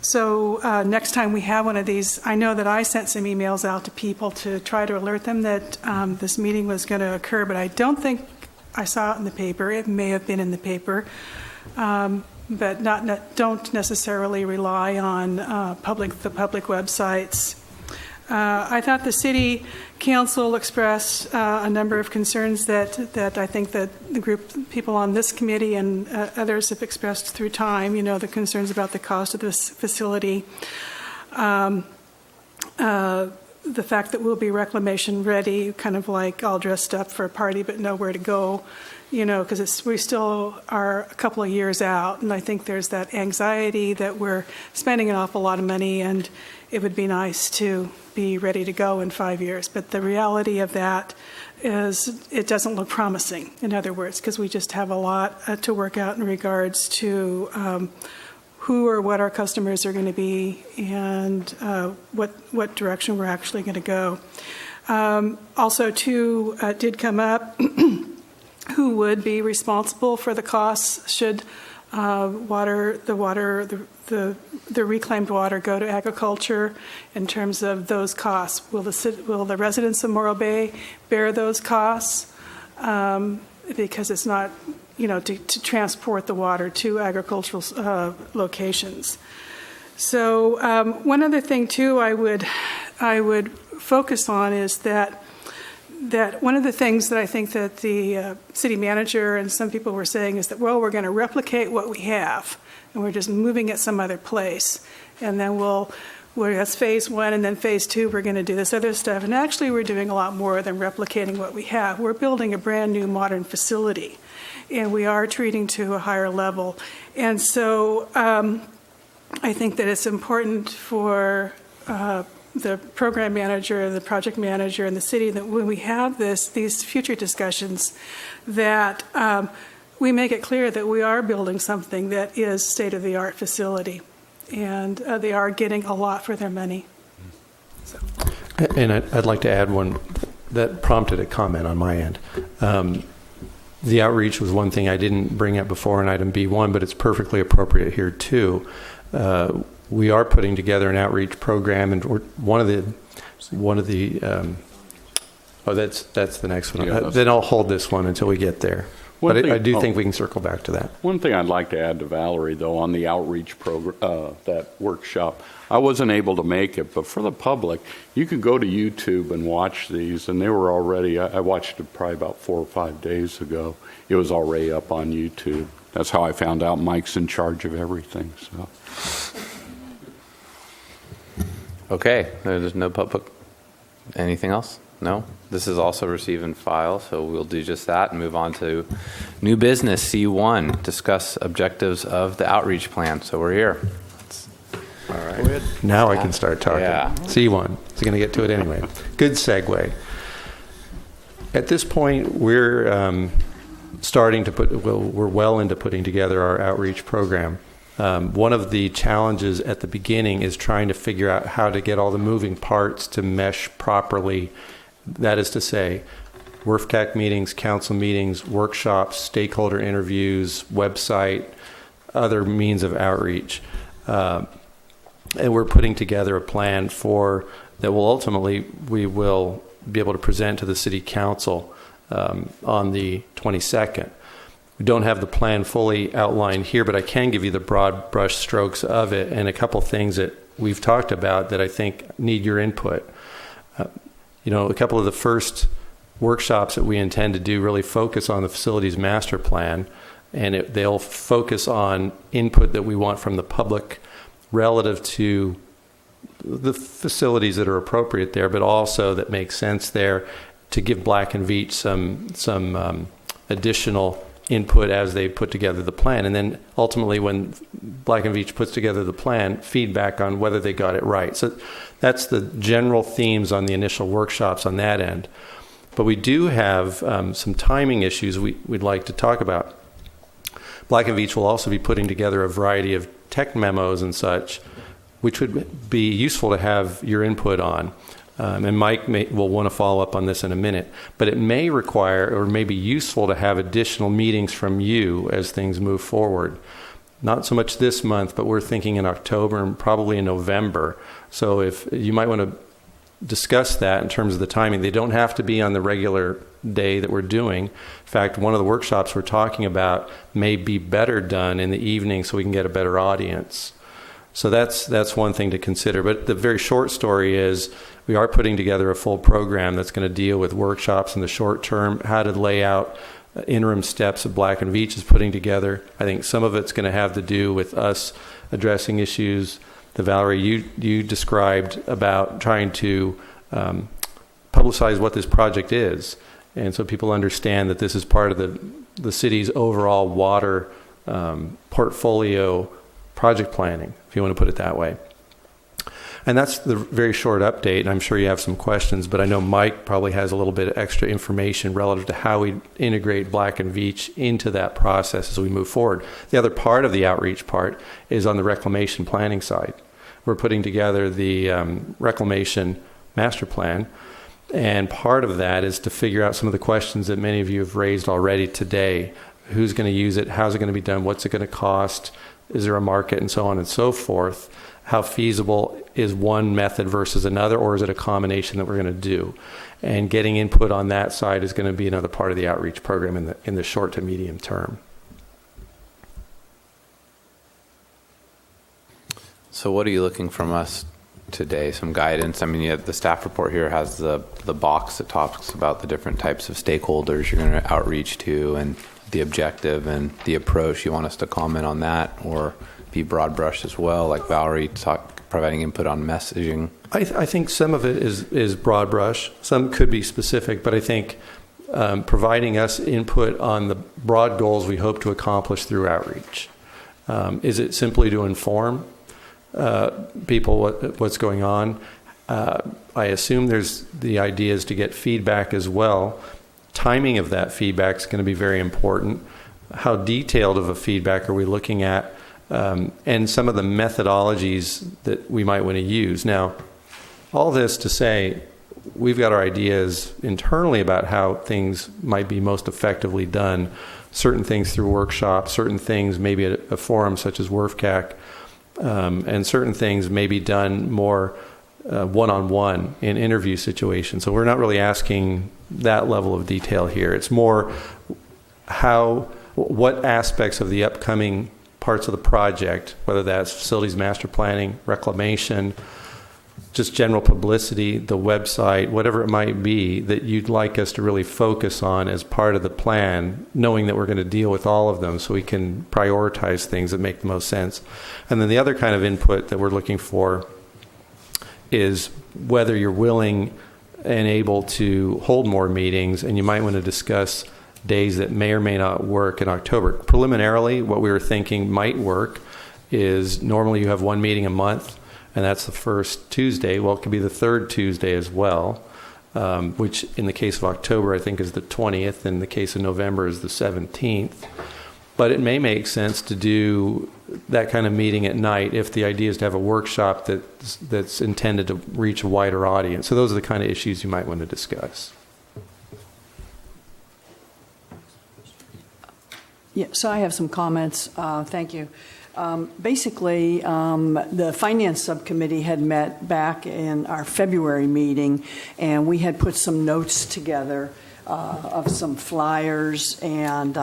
so next time we have one of these, I know that I sent some emails out to people to try to alert them that this meeting was going to occur, but I don't think I saw it in the paper. It may have been in the paper. But don't necessarily rely on the public websites. I thought the city council expressed a number of concerns that I think that the group people on this committee and others have expressed through time. The concerns about the cost of this facility, the fact that we'll be reclamation ready, kind of like all dressed up for a party but nowhere to go. Because we still are a couple of years out, and I think there's that anxiety that we're spending an awful lot of money, and it would be nice to be ready to go in 5 years. But the reality of that is it doesn't look promising, in other words, because we just have a lot to work out in regards to who or what our customers are going to be and what direction we're actually going to go. Also, too, did come up who would be responsible for the costs should the reclaimed water go to agriculture in terms of those costs. Will the residents of Morro Bay bear those costs? Because it's not, to transport the water to agricultural locations. So one other thing too I would focus on is that one of the things that I think that the city manager and some people were saying is that, well, we're going to replicate what we have, and we're just moving it some other place. And then that's phase one, and then phase two, we're going to do this other stuff. And actually, we're doing a lot more than replicating what we have. We're building a brand new modern facility, and we are treating to a higher level. And so I think that it's important for the program manager, the project manager, and the city that when we have these future discussions, that we make it clear that we are building something that is state-of-the-art facility, and they are getting a lot for their money. So. And I'd like to add one that prompted a comment on my end. The outreach was one thing I didn't bring up before in item B1, but it's perfectly appropriate here too. We are putting together an outreach program, and one of the that's the next one. Yeah, then I'll hold this one until we get there. But I do think we can circle back to that. One thing I'd like to add to Valerie, though, on the outreach program, that workshop, I wasn't able to make it, but for the public, you can go to YouTube and watch these, and they were already, I watched it probably about 4 or 5 days ago. It was already up on YouTube. That's how I found out Mike's in charge of everything. So. Okay, there's no public. Anything else? No? This is also receive and file, so we'll do just that and move on to new business, C1, discuss objectives of the outreach plan. So we're here. All right. Now I can start talking. Yeah. C1. It's going to get to it anyway. Good segue. At this point, we're starting to we're well into putting together our outreach program. One of the challenges at the beginning is trying to figure out how to get all the moving parts to mesh properly. That is to say, WRFCAC meetings, council meetings, workshops, stakeholder interviews, website, other means of outreach. And we're putting together a plan that will ultimately, we will be able to present to the city council on the 22nd. We don't have the plan fully outlined here, but I can give you the broad brush strokes of it and a couple things that we've talked about that I think need your input. A couple of the first workshops that we intend to do really focus on the facilities master plan, and they'll focus on input that we want from the public relative to the facilities that are appropriate there, but also that make sense there to give Black and Veatch some additional input as they put together the plan. And then ultimately when Black and Veatch puts together the plan, feedback on whether they got it right. So that's the general themes on the initial workshops on that end. But we do have some timing issues we'd like to talk about. Black and Veatch will also be putting together a variety of tech memos and such, which would be useful to have your input on. And Mike will want to follow up on this in a minute. But it may require or may be useful to have additional meetings from you as things move forward. Not so much this month, but we're thinking in October and probably in November. So if you might want to discuss that in terms of the timing. They don't have to be on the regular day that we're doing. In fact, one of the workshops we're talking about may be better done in the evening so we can get a better audience. So that's one thing to consider. But the very short story is we are putting together a full program that's going to deal with workshops in the short term, how to lay out interim steps of Black and Veatch is putting together. I think some of it's going to have to do with us addressing issues that Valerie, you described about trying to publicize what this project is. And so people understand that this is part of the city's overall water portfolio project planning, if you want to put it that way. And that's the very short update, and I'm sure you have some questions, but I know Mike probably has a little bit of extra information relative to how we integrate Black and Veatch into that process as we move forward. The other part of the outreach part is on the reclamation planning side. We're putting together the reclamation master plan, and part of that is to figure out some of the questions that many of you have raised already today. Who's going to use it? How's it going to be done? What's it going to cost? Is there a market? And so on and so forth. How feasible is one method versus another, or is it a combination that we're going to do? And getting input on that side is going to be another part of the outreach program in the short to medium term. So what are you looking from us today? Some guidance? I mean, the staff report here has the box that talks about the different types of stakeholders you're going to outreach to and the objective and the approach. You want us to comment on that or be broad brush as well, like Valerie providing input on messaging? I think some of it is broad brush. Some could be specific, but I think providing us input on the broad goals we hope to accomplish through outreach. Is it simply to inform? people what's going on. I assume there's the idea is to get feedback as well. Timing of that feedback is going to be very important. How detailed of a feedback are we looking at? And some of the methodologies that we might want to use. Now, all this to say, we've got our ideas internally about how things might be most effectively done. Certain things through workshops, certain things maybe at a forum such as WRFCAC, and certain things may be done more one-on-one in interview situations. So we're not really asking that level of detail here. It's more what aspects of the upcoming parts of the project, whether that's facilities master planning, reclamation, just general publicity, the website, whatever it might be, that you'd like us to really focus on as part of the plan, knowing that we're going to deal with all of them so we can prioritize things that make the most sense. And then the other kind of input that we're looking for is whether you're willing and able to hold more meetings, and you might want to discuss days that may or may not work in October. Preliminarily, what we were thinking might work is normally you have one meeting a month, and that's the first Tuesday. Well, it could be the third Tuesday as well, which in the case of October, I think is the 20th. In the case of November is the 17th. But it may make sense to do that kind of meeting at night if the idea is to have a workshop that's intended to reach a wider audience. So those are the kind of issues you might want to discuss. Yeah, so I have some comments. Thank you. Basically, the Finance Subcommittee had met back in our February meeting, and we had put some notes together of some flyers and,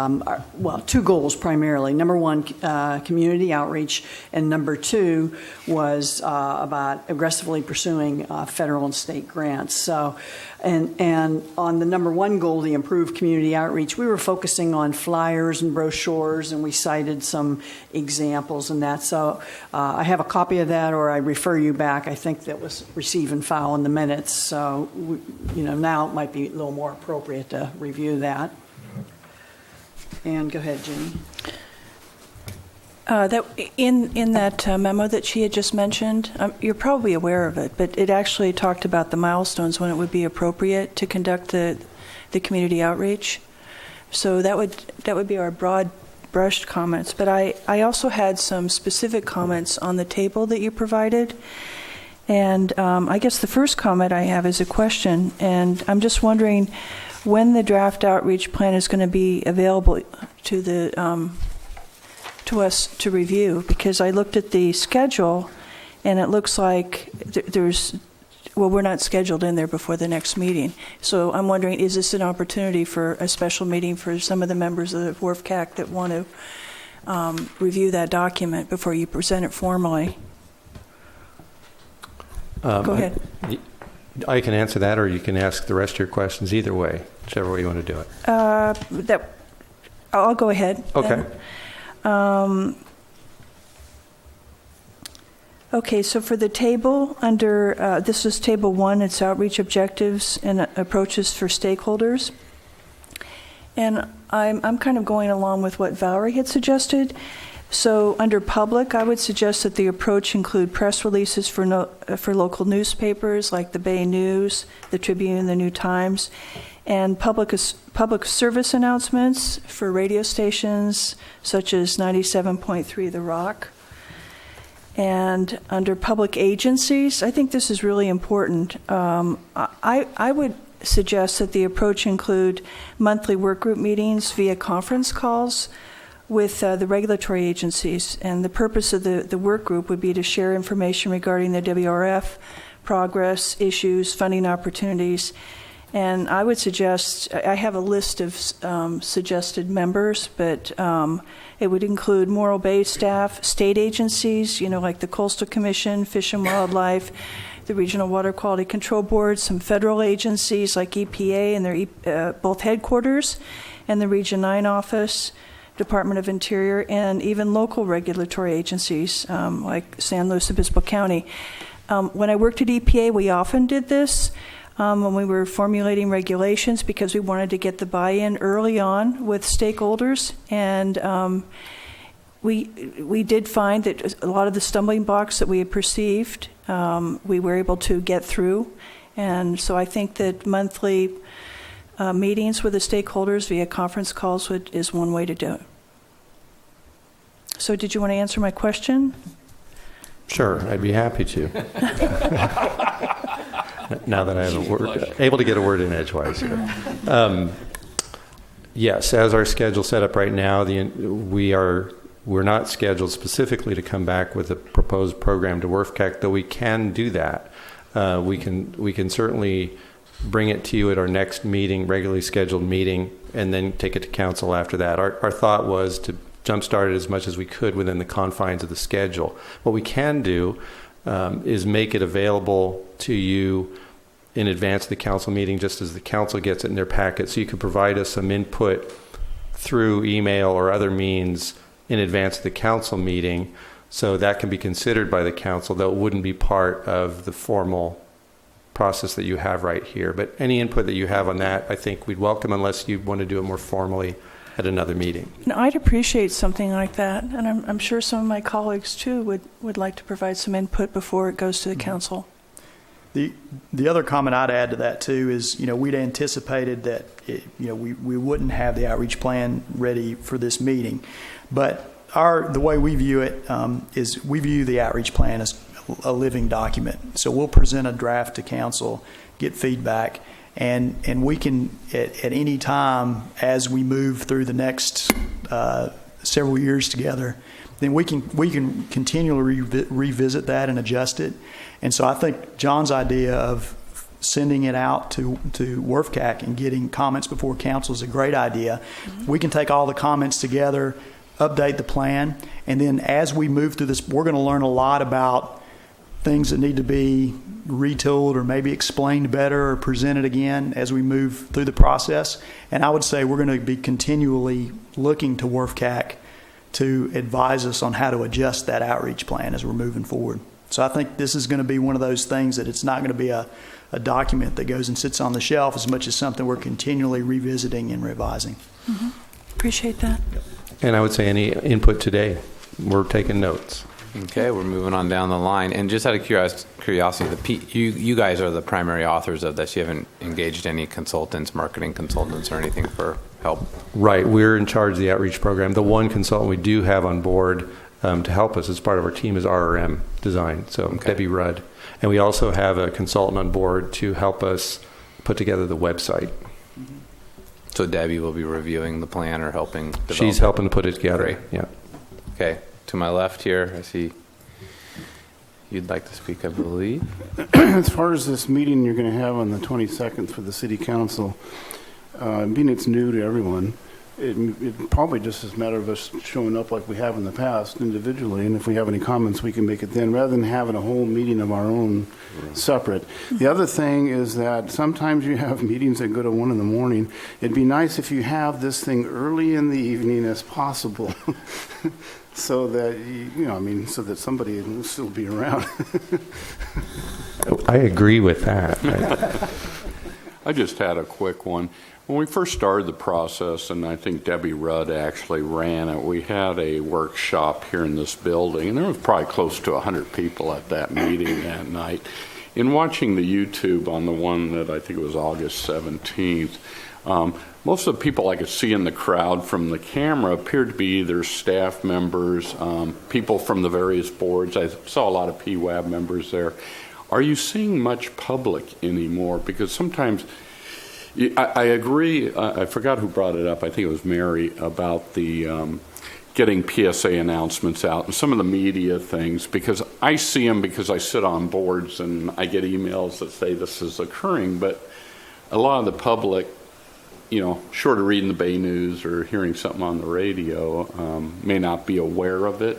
two goals primarily. Number one, community outreach, and number two was about aggressively pursuing federal and state grants. So, and on the number one goal, the improved community outreach, we were focusing on flyers and brochures, and we cited some examples and that. So I have a copy of that, or I refer you back. I think that was receive and file in the minutes. So, now it might be a little more appropriate to review that. And go ahead, Jenny. That in that memo that she had just mentioned, you're probably aware of it, but it actually talked about the milestones when it would be appropriate to conduct the community outreach. So that would be our broad brushed comments. But I also had some specific comments on the table that you provided. And I guess the first comment I have is a question, and I'm just wondering when the draft outreach plan is going to be available to to us to review, because I looked at the schedule and it looks like we're not scheduled in there before the next meeting. So I'm wondering, is this an opportunity for a special meeting for some of the members of the WRFCAC that want to review that document before you present it formally? Go ahead. I can answer that, or you can ask the rest of your questions. Either way, whichever way you want to do it. I'll go ahead. Okay. Okay, so for the table under, this is table 1, it's outreach objectives and approaches for stakeholders. And I'm kind of going along with what Valerie had suggested. So under public, I would suggest that the approach include press releases for local newspapers like the Bay News, the Tribune, the New Times, and public service announcements for radio stations such as 97.3 The Rock. And under public agencies, I think this is really important. I would suggest that the approach include monthly workgroup meetings via conference calls with the regulatory agencies. And the purpose of the work group would be to share information regarding the WRF, progress, issues, funding opportunities. And I would suggest, I have a list of suggested members, but it would include Morro Bay staff, state agencies, like the Coastal Commission, Fish and Wildlife, the Regional Water Quality Control Board, some federal agencies like EPA and their both headquarters, and the Region 9 office, Department of Interior, and even local regulatory agencies like San Luis Obispo County. When I worked at EPA, we often did this. When we were formulating regulations, because we wanted to get the buy-in early on with stakeholders. And we did find that a lot of the stumbling blocks that we had perceived, we were able to get through. And so I think that monthly meetings with the stakeholders via conference calls is one way to do it. So did you want to answer my question? Sure, I'd be happy to. Now that I have able to get a word in edgewise here. Yes, as our schedule set up right now, we're not scheduled specifically to come back with a proposed program to WRFCAC, though we can do that. We can certainly bring it to you at our next meeting, regularly scheduled meeting, and then take it to council after that. Our thought was to jumpstart it as much as we could within the confines of the schedule. What we can do is make it available to you in advance of the council meeting, just as the council gets it in their packet, so you can provide us some input through email or other means in advance of the council meeting, so that can be considered by the council, though it wouldn't be part of the formal process that you have right here. But any input that you have on that, I think we'd welcome, unless you want to do it more formally at another meeting. No, I'd appreciate something like that, and I'm sure some of my colleagues too would like to provide some input before it goes to the council. The other comment I'd add to that too is, we'd anticipated that we wouldn't have the outreach plan ready for this meeting, but the way we view it is we view the outreach plan as a living document. So we'll present a draft to council, get feedback, and we can at any time as we move through the next several years together, then we can continually revisit that and adjust it. And so I think John's idea of sending it out to WRFCAC and getting comments before council is a great idea. Mm-hmm. We can take all the comments together, update the plan, and then as we move through this, we're going to learn a lot about things that need to be retooled or maybe explained better or presented again as we move through the process. And I would say we're going to be continually looking to WRFCAC to advise us on how to adjust that outreach plan as we're moving forward. So I think this is going to be one of those things that it's not going to be a document that goes and sits on the shelf as much as something we're continually revisiting and revising. Mm-hmm. Appreciate that. And I would say any input today, we're taking notes. Okay, we're moving on down the line. And just out of curiosity, you guys are the primary authors of this. You haven't engaged any consultants, marketing consultants, or anything for help? Right. We're in charge of the outreach program. The one consultant we do have on board to help us as part of our team is RRM Design, so okay. Debbie Rudd. And we also have a consultant on board to help us put together the website. So Debbie will be reviewing the plan or helping develop She's helping to put it together. Great. Yeah. Okay. To my left here, I see you'd like to speak, I believe. As far as this meeting you're going to have on the 22nd for the City Council, being it's new to everyone, it probably just is a matter of us showing up like we have in the past individually, and if we have any comments, we can make it then, rather than having a whole meeting of our own separate. The other thing is that sometimes you have meetings that go to 1 in the morning. It'd be nice if you have this thing early in the evening as possible. So that, so that somebody will still be around. I agree with that. I just had a quick one. When we first started the process, and I think Debbie Rudd actually ran it, we had a workshop here in this building, and there was probably close to 100 people at that meeting that night. In watching the YouTube on the one that I think it was August 17th, most of the people I could see in the crowd from the camera appeared to be either staff members, people from the various boards. I saw a lot of PWAB members there. Are you seeing much public anymore? Because sometimes, I agree, I forgot who brought it up, I think it was Mary, about the getting PSA announcements out and some of the media things, because I see them because I sit on boards and I get emails that say this is occurring, but a lot of the public, short of reading the Bay News or hearing something on the radio, may not be aware of it,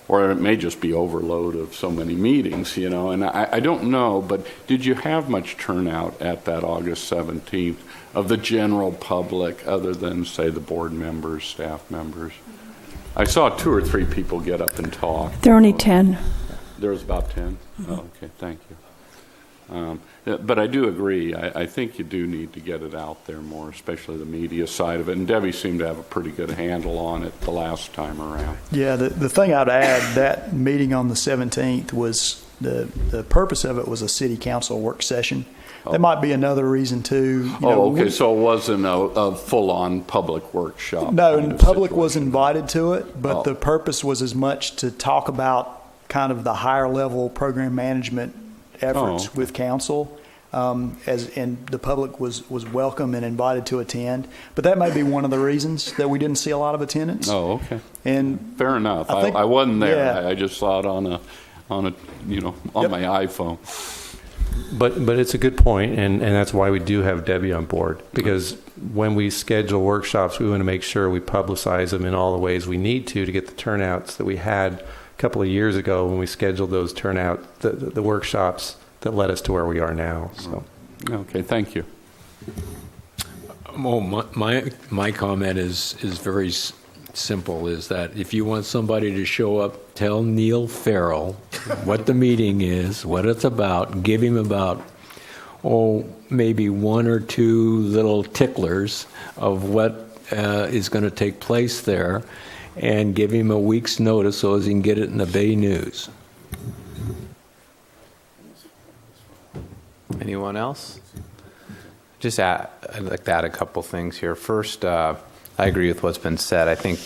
or it may just be overload of so many meetings, and I don't know, but did you have much turnout at that August 17th of the general public other than, say, the board members, staff members? I saw 2 or 3 people get up and talk. There are only 10. There was about 10? Mm-hmm. Oh, okay, thank you. But I do agree. I think you do need to get it out there more, especially the media side of it. And Debbie seemed to have a pretty good handle on it the last time around. Yeah, the thing I'd add, that meeting on the 17th was, the purpose of it was a city council work session. That might be another reason too. Okay, so it wasn't a full-on public workshop. No, kind and of the public situation. was invited to it, but Oh. the purpose was as much to talk about kind of the higher level program management efforts okay. with council. And the public was welcome and invited to attend. But that may be one of the reasons that we didn't see a lot of attendance. Oh, okay. And Fair enough. I think- I wasn't there. yeah. I just saw it on my iPhone. But it's a good point, and that's why we do have Debbie on board, because when we schedule workshops, we want to make sure we publicize them in all the ways we need to get the turnouts that we had a couple of years ago when we scheduled those the workshops that led us to where we are now. So, Okay, thank you. Well, my comment is very simple, is that if you want somebody to show up, tell Neil Farrell what the meeting is, what it's about, give him about, maybe one or two little ticklers of what is going to take place there, and give him a week's notice so as he can get it in the Bay News. Anyone else? I'd like to add a couple things here. First, I agree with what's been said. I think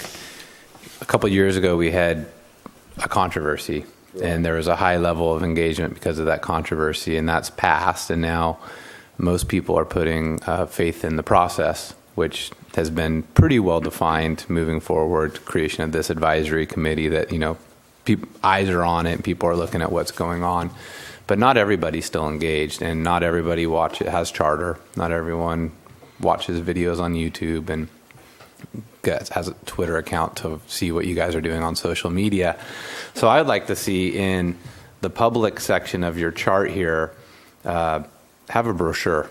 a couple years ago we had a controversy, and there was a high level of engagement because of that controversy, and that's passed, and now most people are putting faith in the process, which has been pretty well defined moving forward. Creation of this advisory committee that, eyes are on it, and people are looking at what's going on. But not everybody's still engaged, and not everybody has charter. Not everyone watches videos on YouTube and has a Twitter account to see what you guys are doing on social media. So I'd like to see in the public section of your chart here, have a brochure.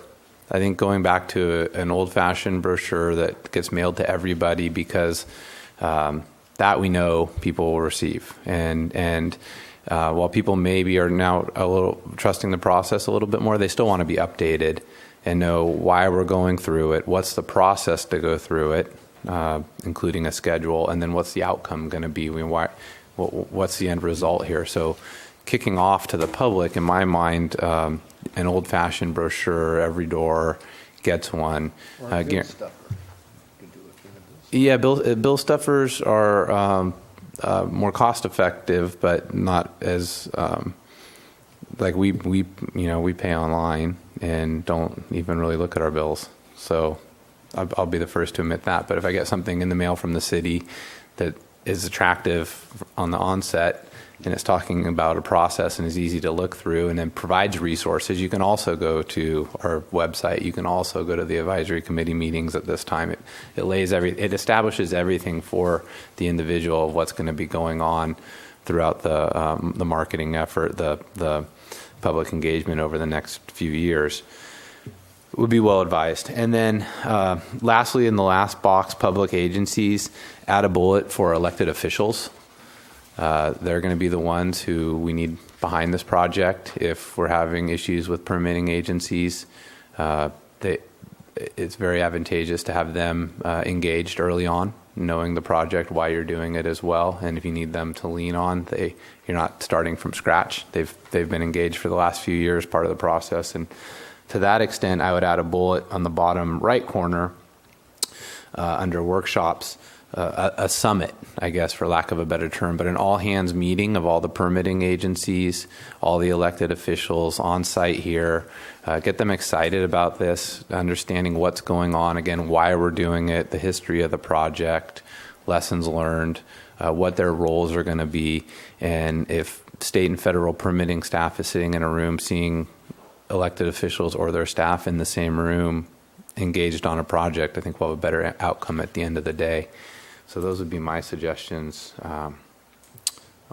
I think going back to an old-fashioned brochure that gets mailed to everybody, because that we know people will receive. And while people maybe are now a little trusting the process a little bit more, they still want to be updated and know why we're going through it, what's the process to go through it, including a schedule, and then what's the outcome going to be, what's the end result here. So kicking off to the public, in my mind, an old-fashioned brochure, every door gets one. Yeah, bill stuffers are more cost-effective, but not as we pay online and don't even really look at our bills. So I'll be the first to admit that. But if I get something in the mail from the city that is attractive on the onset, and it's talking about a process and is easy to look through and then provides resources, you can also go to our website. You can also go to the advisory committee meetings at this time. It establishes everything for the individual of what's going to be going on throughout the marketing effort, the public engagement over the next few years. Would be well advised. And then lastly, in the last box, public agencies, add a bullet for elected officials. They're going to be the ones who we need behind this project. If we're having issues with permitting agencies, it's very advantageous to have them engaged early on, knowing the project, why you're doing it as well. And if you need them to lean on, you're not starting from scratch. They've been engaged for the last few years, part of the process. And to that extent, I would add a bullet on the bottom right corner under workshops, a summit, I guess, for lack of a better term, but an all-hands meeting of all the permitting agencies, all the elected officials on site here. Get them excited about this, understanding what's going on, again, why we're doing it, the history of the project, lessons learned, what their roles are going to be, and if state and federal permitting staff is sitting in a room seeing elected officials or their staff in the same room engaged on a project, I think we'll have a better outcome at the end of the day. So those would be my suggestions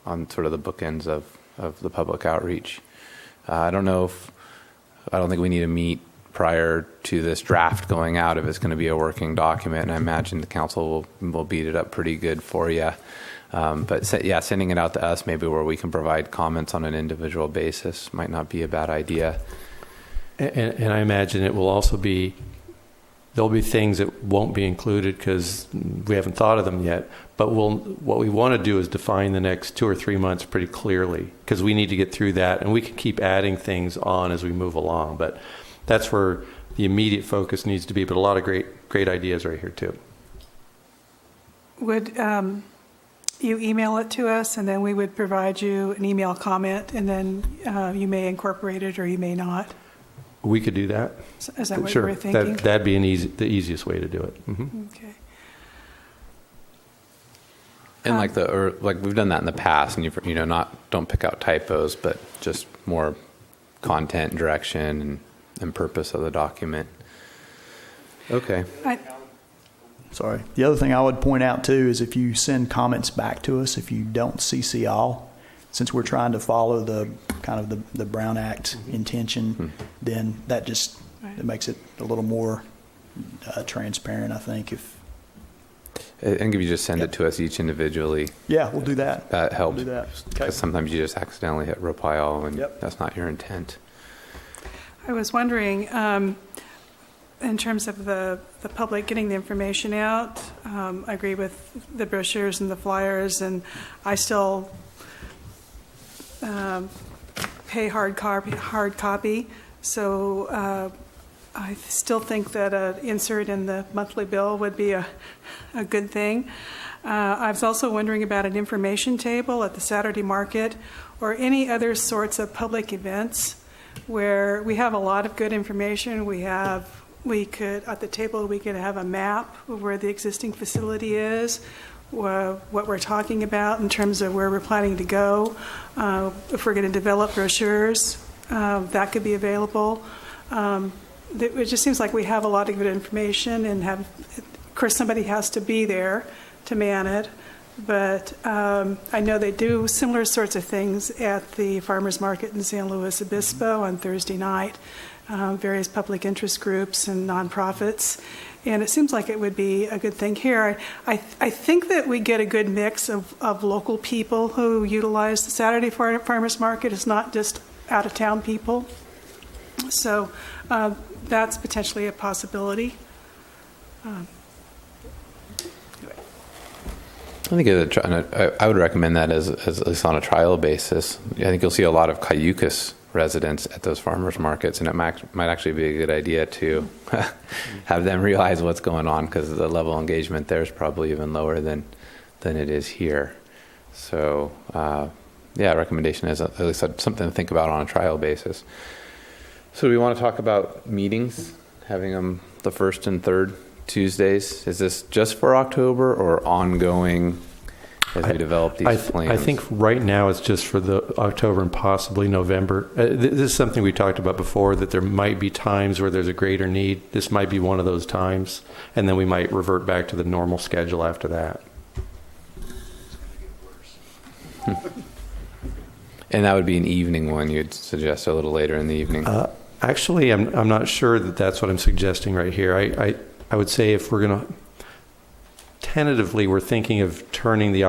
on sort of the bookends of the public outreach. I don't think we need to meet prior to this draft going out if it's going to be a working document, and I imagine the council will beat it up pretty good for you. But sending it out to us, maybe where we can provide comments on an individual basis, might not be a bad idea. And I imagine it will also be, there'll be things that won't be included because we haven't thought of them yet. But what we want to do is define the next 2 or 3 months pretty clearly, because we need to get through that, and we can keep adding things on as we move along. But that's where the immediate focus needs to be. But a lot of great ideas right here too. Would you email it to us, and then we would provide you an email comment, and then you may incorporate it or you may not? We could do that. Is that what Sure. you were thinking? That'd be the easiest way to do it. Mm-hmm. Okay. And like we've done that in the past, and don't pick out typos, but just more content, direction, and purpose of the document. Okay. Sorry. The other thing I would point out too is if you send comments back to us, if you don't CC all, since we're trying to follow the kind of the Brown Act intention, then that just it makes it a little more transparent, I think. I think if you just send it to us each individually, Yeah, we'll do that. that helps. We'll do that. Okay. Because sometimes you just accidentally hit reply all, and Yep. that's not your intent. I was wondering, in terms of the public getting the information out, I agree with the brochures and the flyers, and I still pay hard copy. So I still think that an insert in the monthly bill would be a good thing. I was also wondering about an information table at the Saturday market or any other sorts of public events where we have a lot of good information. We could, at the table, we could have a map of where the existing facility is, what we're talking about in terms of where we're planning to go. If we're going to develop brochures, that could be available. It just seems like we have a lot of good information, and of course, somebody has to be there to man it. But I know they do similar sorts of things at the farmers market in San Luis Obispo on Thursday night, various public interest groups and nonprofits. And it seems like it would be a good thing here. I think that we get a good mix of local people who utilize the Saturday farmers market. It's not just out-of-town people. So that's potentially a possibility. I think I would recommend that as at least on a trial basis. I think you'll see a lot of Cayucas residents at those farmers markets, and it might actually be a good idea to have them realize what's going on, because the level of engagement there is probably even lower than it is here. So, recommendation is at least something to think about on a trial basis. So, do we want to talk about meetings, having them the first and third Tuesdays? Is this just for October or ongoing as we develop these plans? I think right now it's just for the October and possibly November. This is something we talked about before, that there might be times where there's a greater need. This might be one of those times, and then we might revert back to the normal schedule after that. And that would be an evening one. You'd suggest a little later in the evening. Actually, I'm not sure that that's what I'm suggesting right here. I would say if we're going to, tentatively, we're thinking of turning the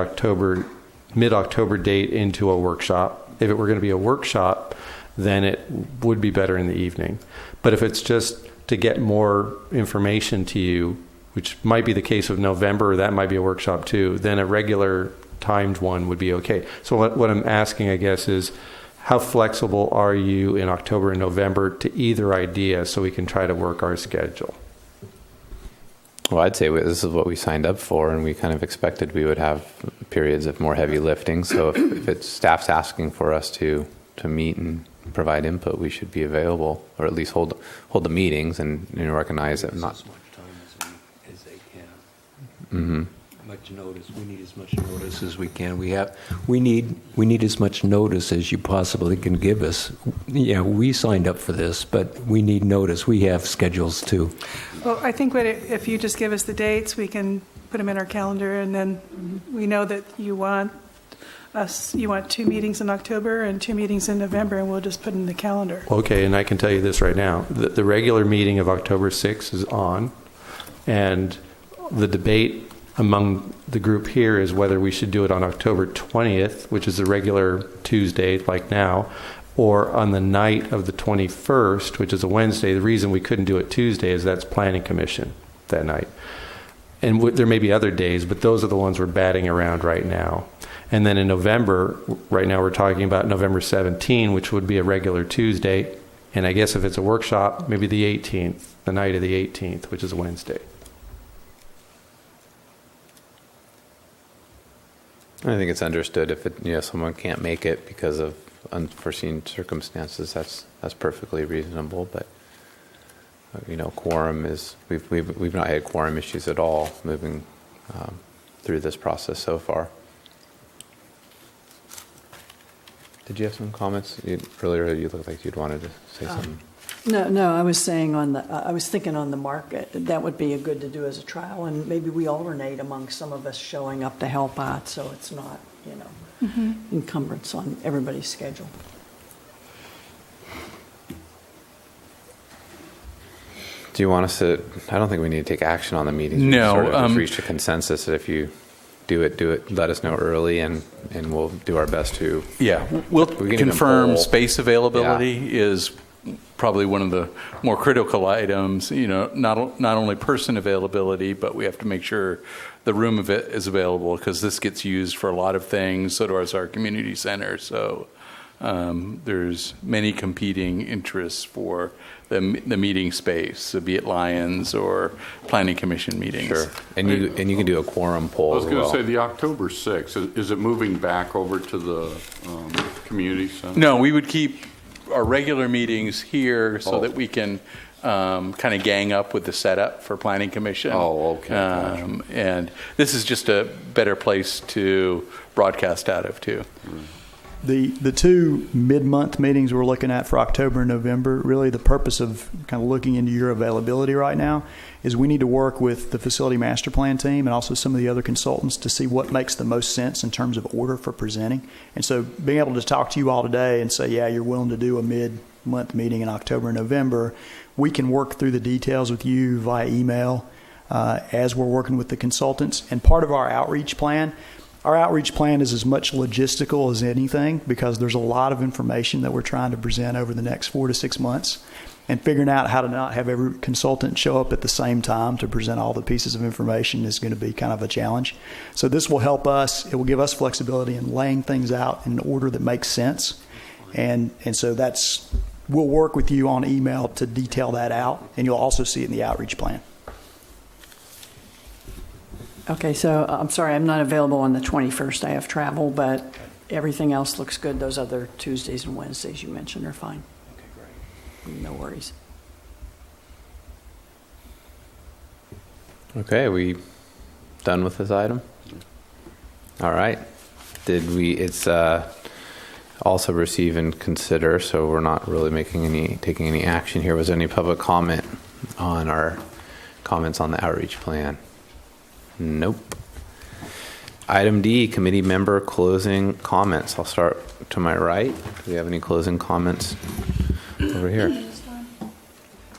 mid-October date into a workshop. If it were going to be a workshop, then it would be better in the evening. But if it's just to get more information to you, which might be the case of November, that might be a workshop too, then a regular timed one would be okay. So what I'm asking, I guess, is how flexible are you in October and November to either idea, so we can try to work our schedule? Well, I'd say this is what we signed up for, and we kind of expected we would have periods of more heavy lifting. So if it's staff's asking for us to meet and provide input, we should be available, or at least hold the meetings and recognize that not as much time as they can. Mm-hmm. Much notice. We need as much notice as we can. We need as much notice as you possibly can give us. Yeah, we signed up for this, but we need notice. We have schedules too. Well, I think if you just give us the dates, we can put them in our calendar, and then we know that you want 2 meetings in October and 2 meetings in November, and we'll just put in the calendar. Okay, and I can tell you this right now. The regular meeting of October 6th is on, and the debate among the group here is whether we should do it on October 20th, which is a regular Tuesday like now, or on the night of the 21st, which is a Wednesday. The reason we couldn't do it Tuesday is that's Planning Commission that night. And there may be other days, but those are the ones we're batting around right now. And then in November, right now we're talking about November 17, which would be a regular Tuesday. And I guess if it's a workshop, maybe the 18th, the night of the 18th, which is a Wednesday. I think it's understood if someone can't make it because of unforeseen circumstances. That's perfectly reasonable. But quorum is we've not had quorum issues at all moving through this process so far. Did you have some comments earlier? You looked like you'd wanted to say something. No, I was saying I was thinking on the market, that would be good to do as a trial, and maybe we alternate among some of us showing up to help out, so it's not, encumbrance on everybody's schedule. Do you want us to? I don't think we need to take action on the meetings. No, We just reached a consensus that if you do it. Let us know early, and we'll do our best to. Yeah, we'll We can even confirm poll. space availability is probably one of the more critical items. Not only person availability, but we have to make sure the room of it is available, because this gets used for a lot of things. So does our community center. So there's many competing interests for the meeting space, be it Lions or Planning Commission meetings. Sure, and you can do a quorum poll. I was going to as say well. the October 6th, is it moving back over to the community center? No, we would keep our regular meetings here so Oh. that we can kind of gang up with the setup for Planning Commission. Oh, okay, gotcha. And this is just a better place to broadcast out of, too. The two mid-month meetings we're looking at for October and November, really the purpose of kind of looking into your availability right now is we need to work with the facility master plan team and also some of the other consultants to see what makes the most sense in terms of order for presenting. And so being able to talk to you all today and say, yeah, you're willing to do a mid-month meeting in October and November, we can work through the details with you via email as we're working with the consultants. And part of our outreach plan is as much logistical as anything, because there's a lot of information that we're trying to present over the next 4 to 6 months, and figuring out how to not have every consultant show up at the same time to present all the pieces of information is going to be kind of a challenge. So this will help us. It will give us flexibility in laying things out in an order that makes sense. And so we'll work with you on email to detail that out, and you'll also see it in the outreach plan. Okay, so I'm sorry, I'm not available on the 21st. I have travel, but everything else looks good. Those other Tuesdays and Wednesdays you mentioned are fine. Okay, great. No worries. Okay, we done with this item? All right. It's also receive and consider, so we're not really taking any action here. Was there any public comment on our comments on the outreach plan? Nope. Item D, committee member closing comments. I'll start to my right. Do we have any closing comments over here?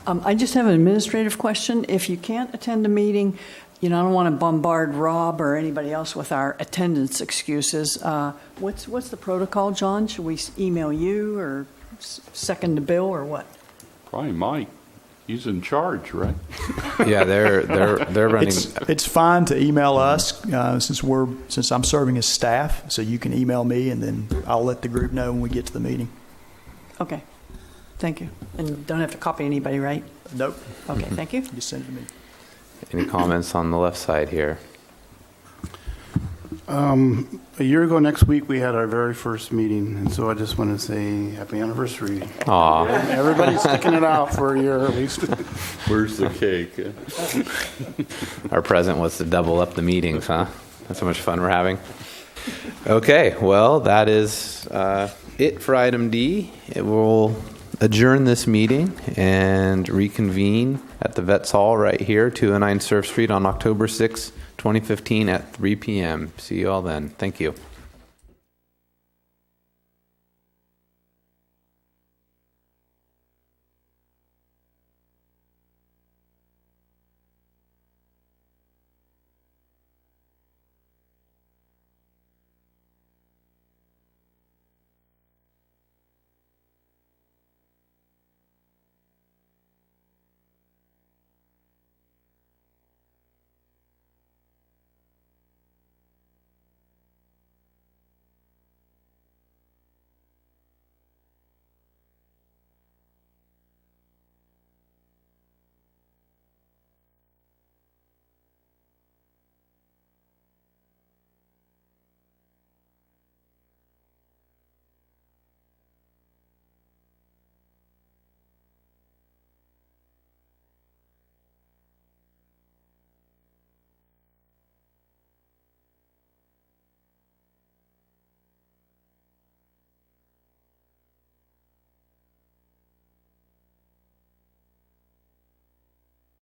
I just have an administrative question. If you can't attend a meeting, I don't want to bombard Rob or anybody else with our attendance excuses. What's the protocol, John? Should we email you or second the bill or what? Probably Mike. He's in charge, right? Yeah, they're running. It's fine to email us since I'm serving as staff, so you can email me, and then I'll let the group know when we get to the meeting. Okay, thank you. And don't have to copy anybody, right? Nope. Okay, thank you. Just send it to me. Any comments on the left side here? A year ago next week, we had our very first meeting, and so I just want to say happy anniversary. Aw. Everybody's sticking it out for a year at least. Where's the cake? Our present was to double up the meetings, huh? That's how much fun we're having. Okay, well, that is it for item D. It will adjourn this meeting and reconvene at the Vets Hall right here, 209 Surf Street on October 6, 2015 at 3 p.m. See you all then. Thank you.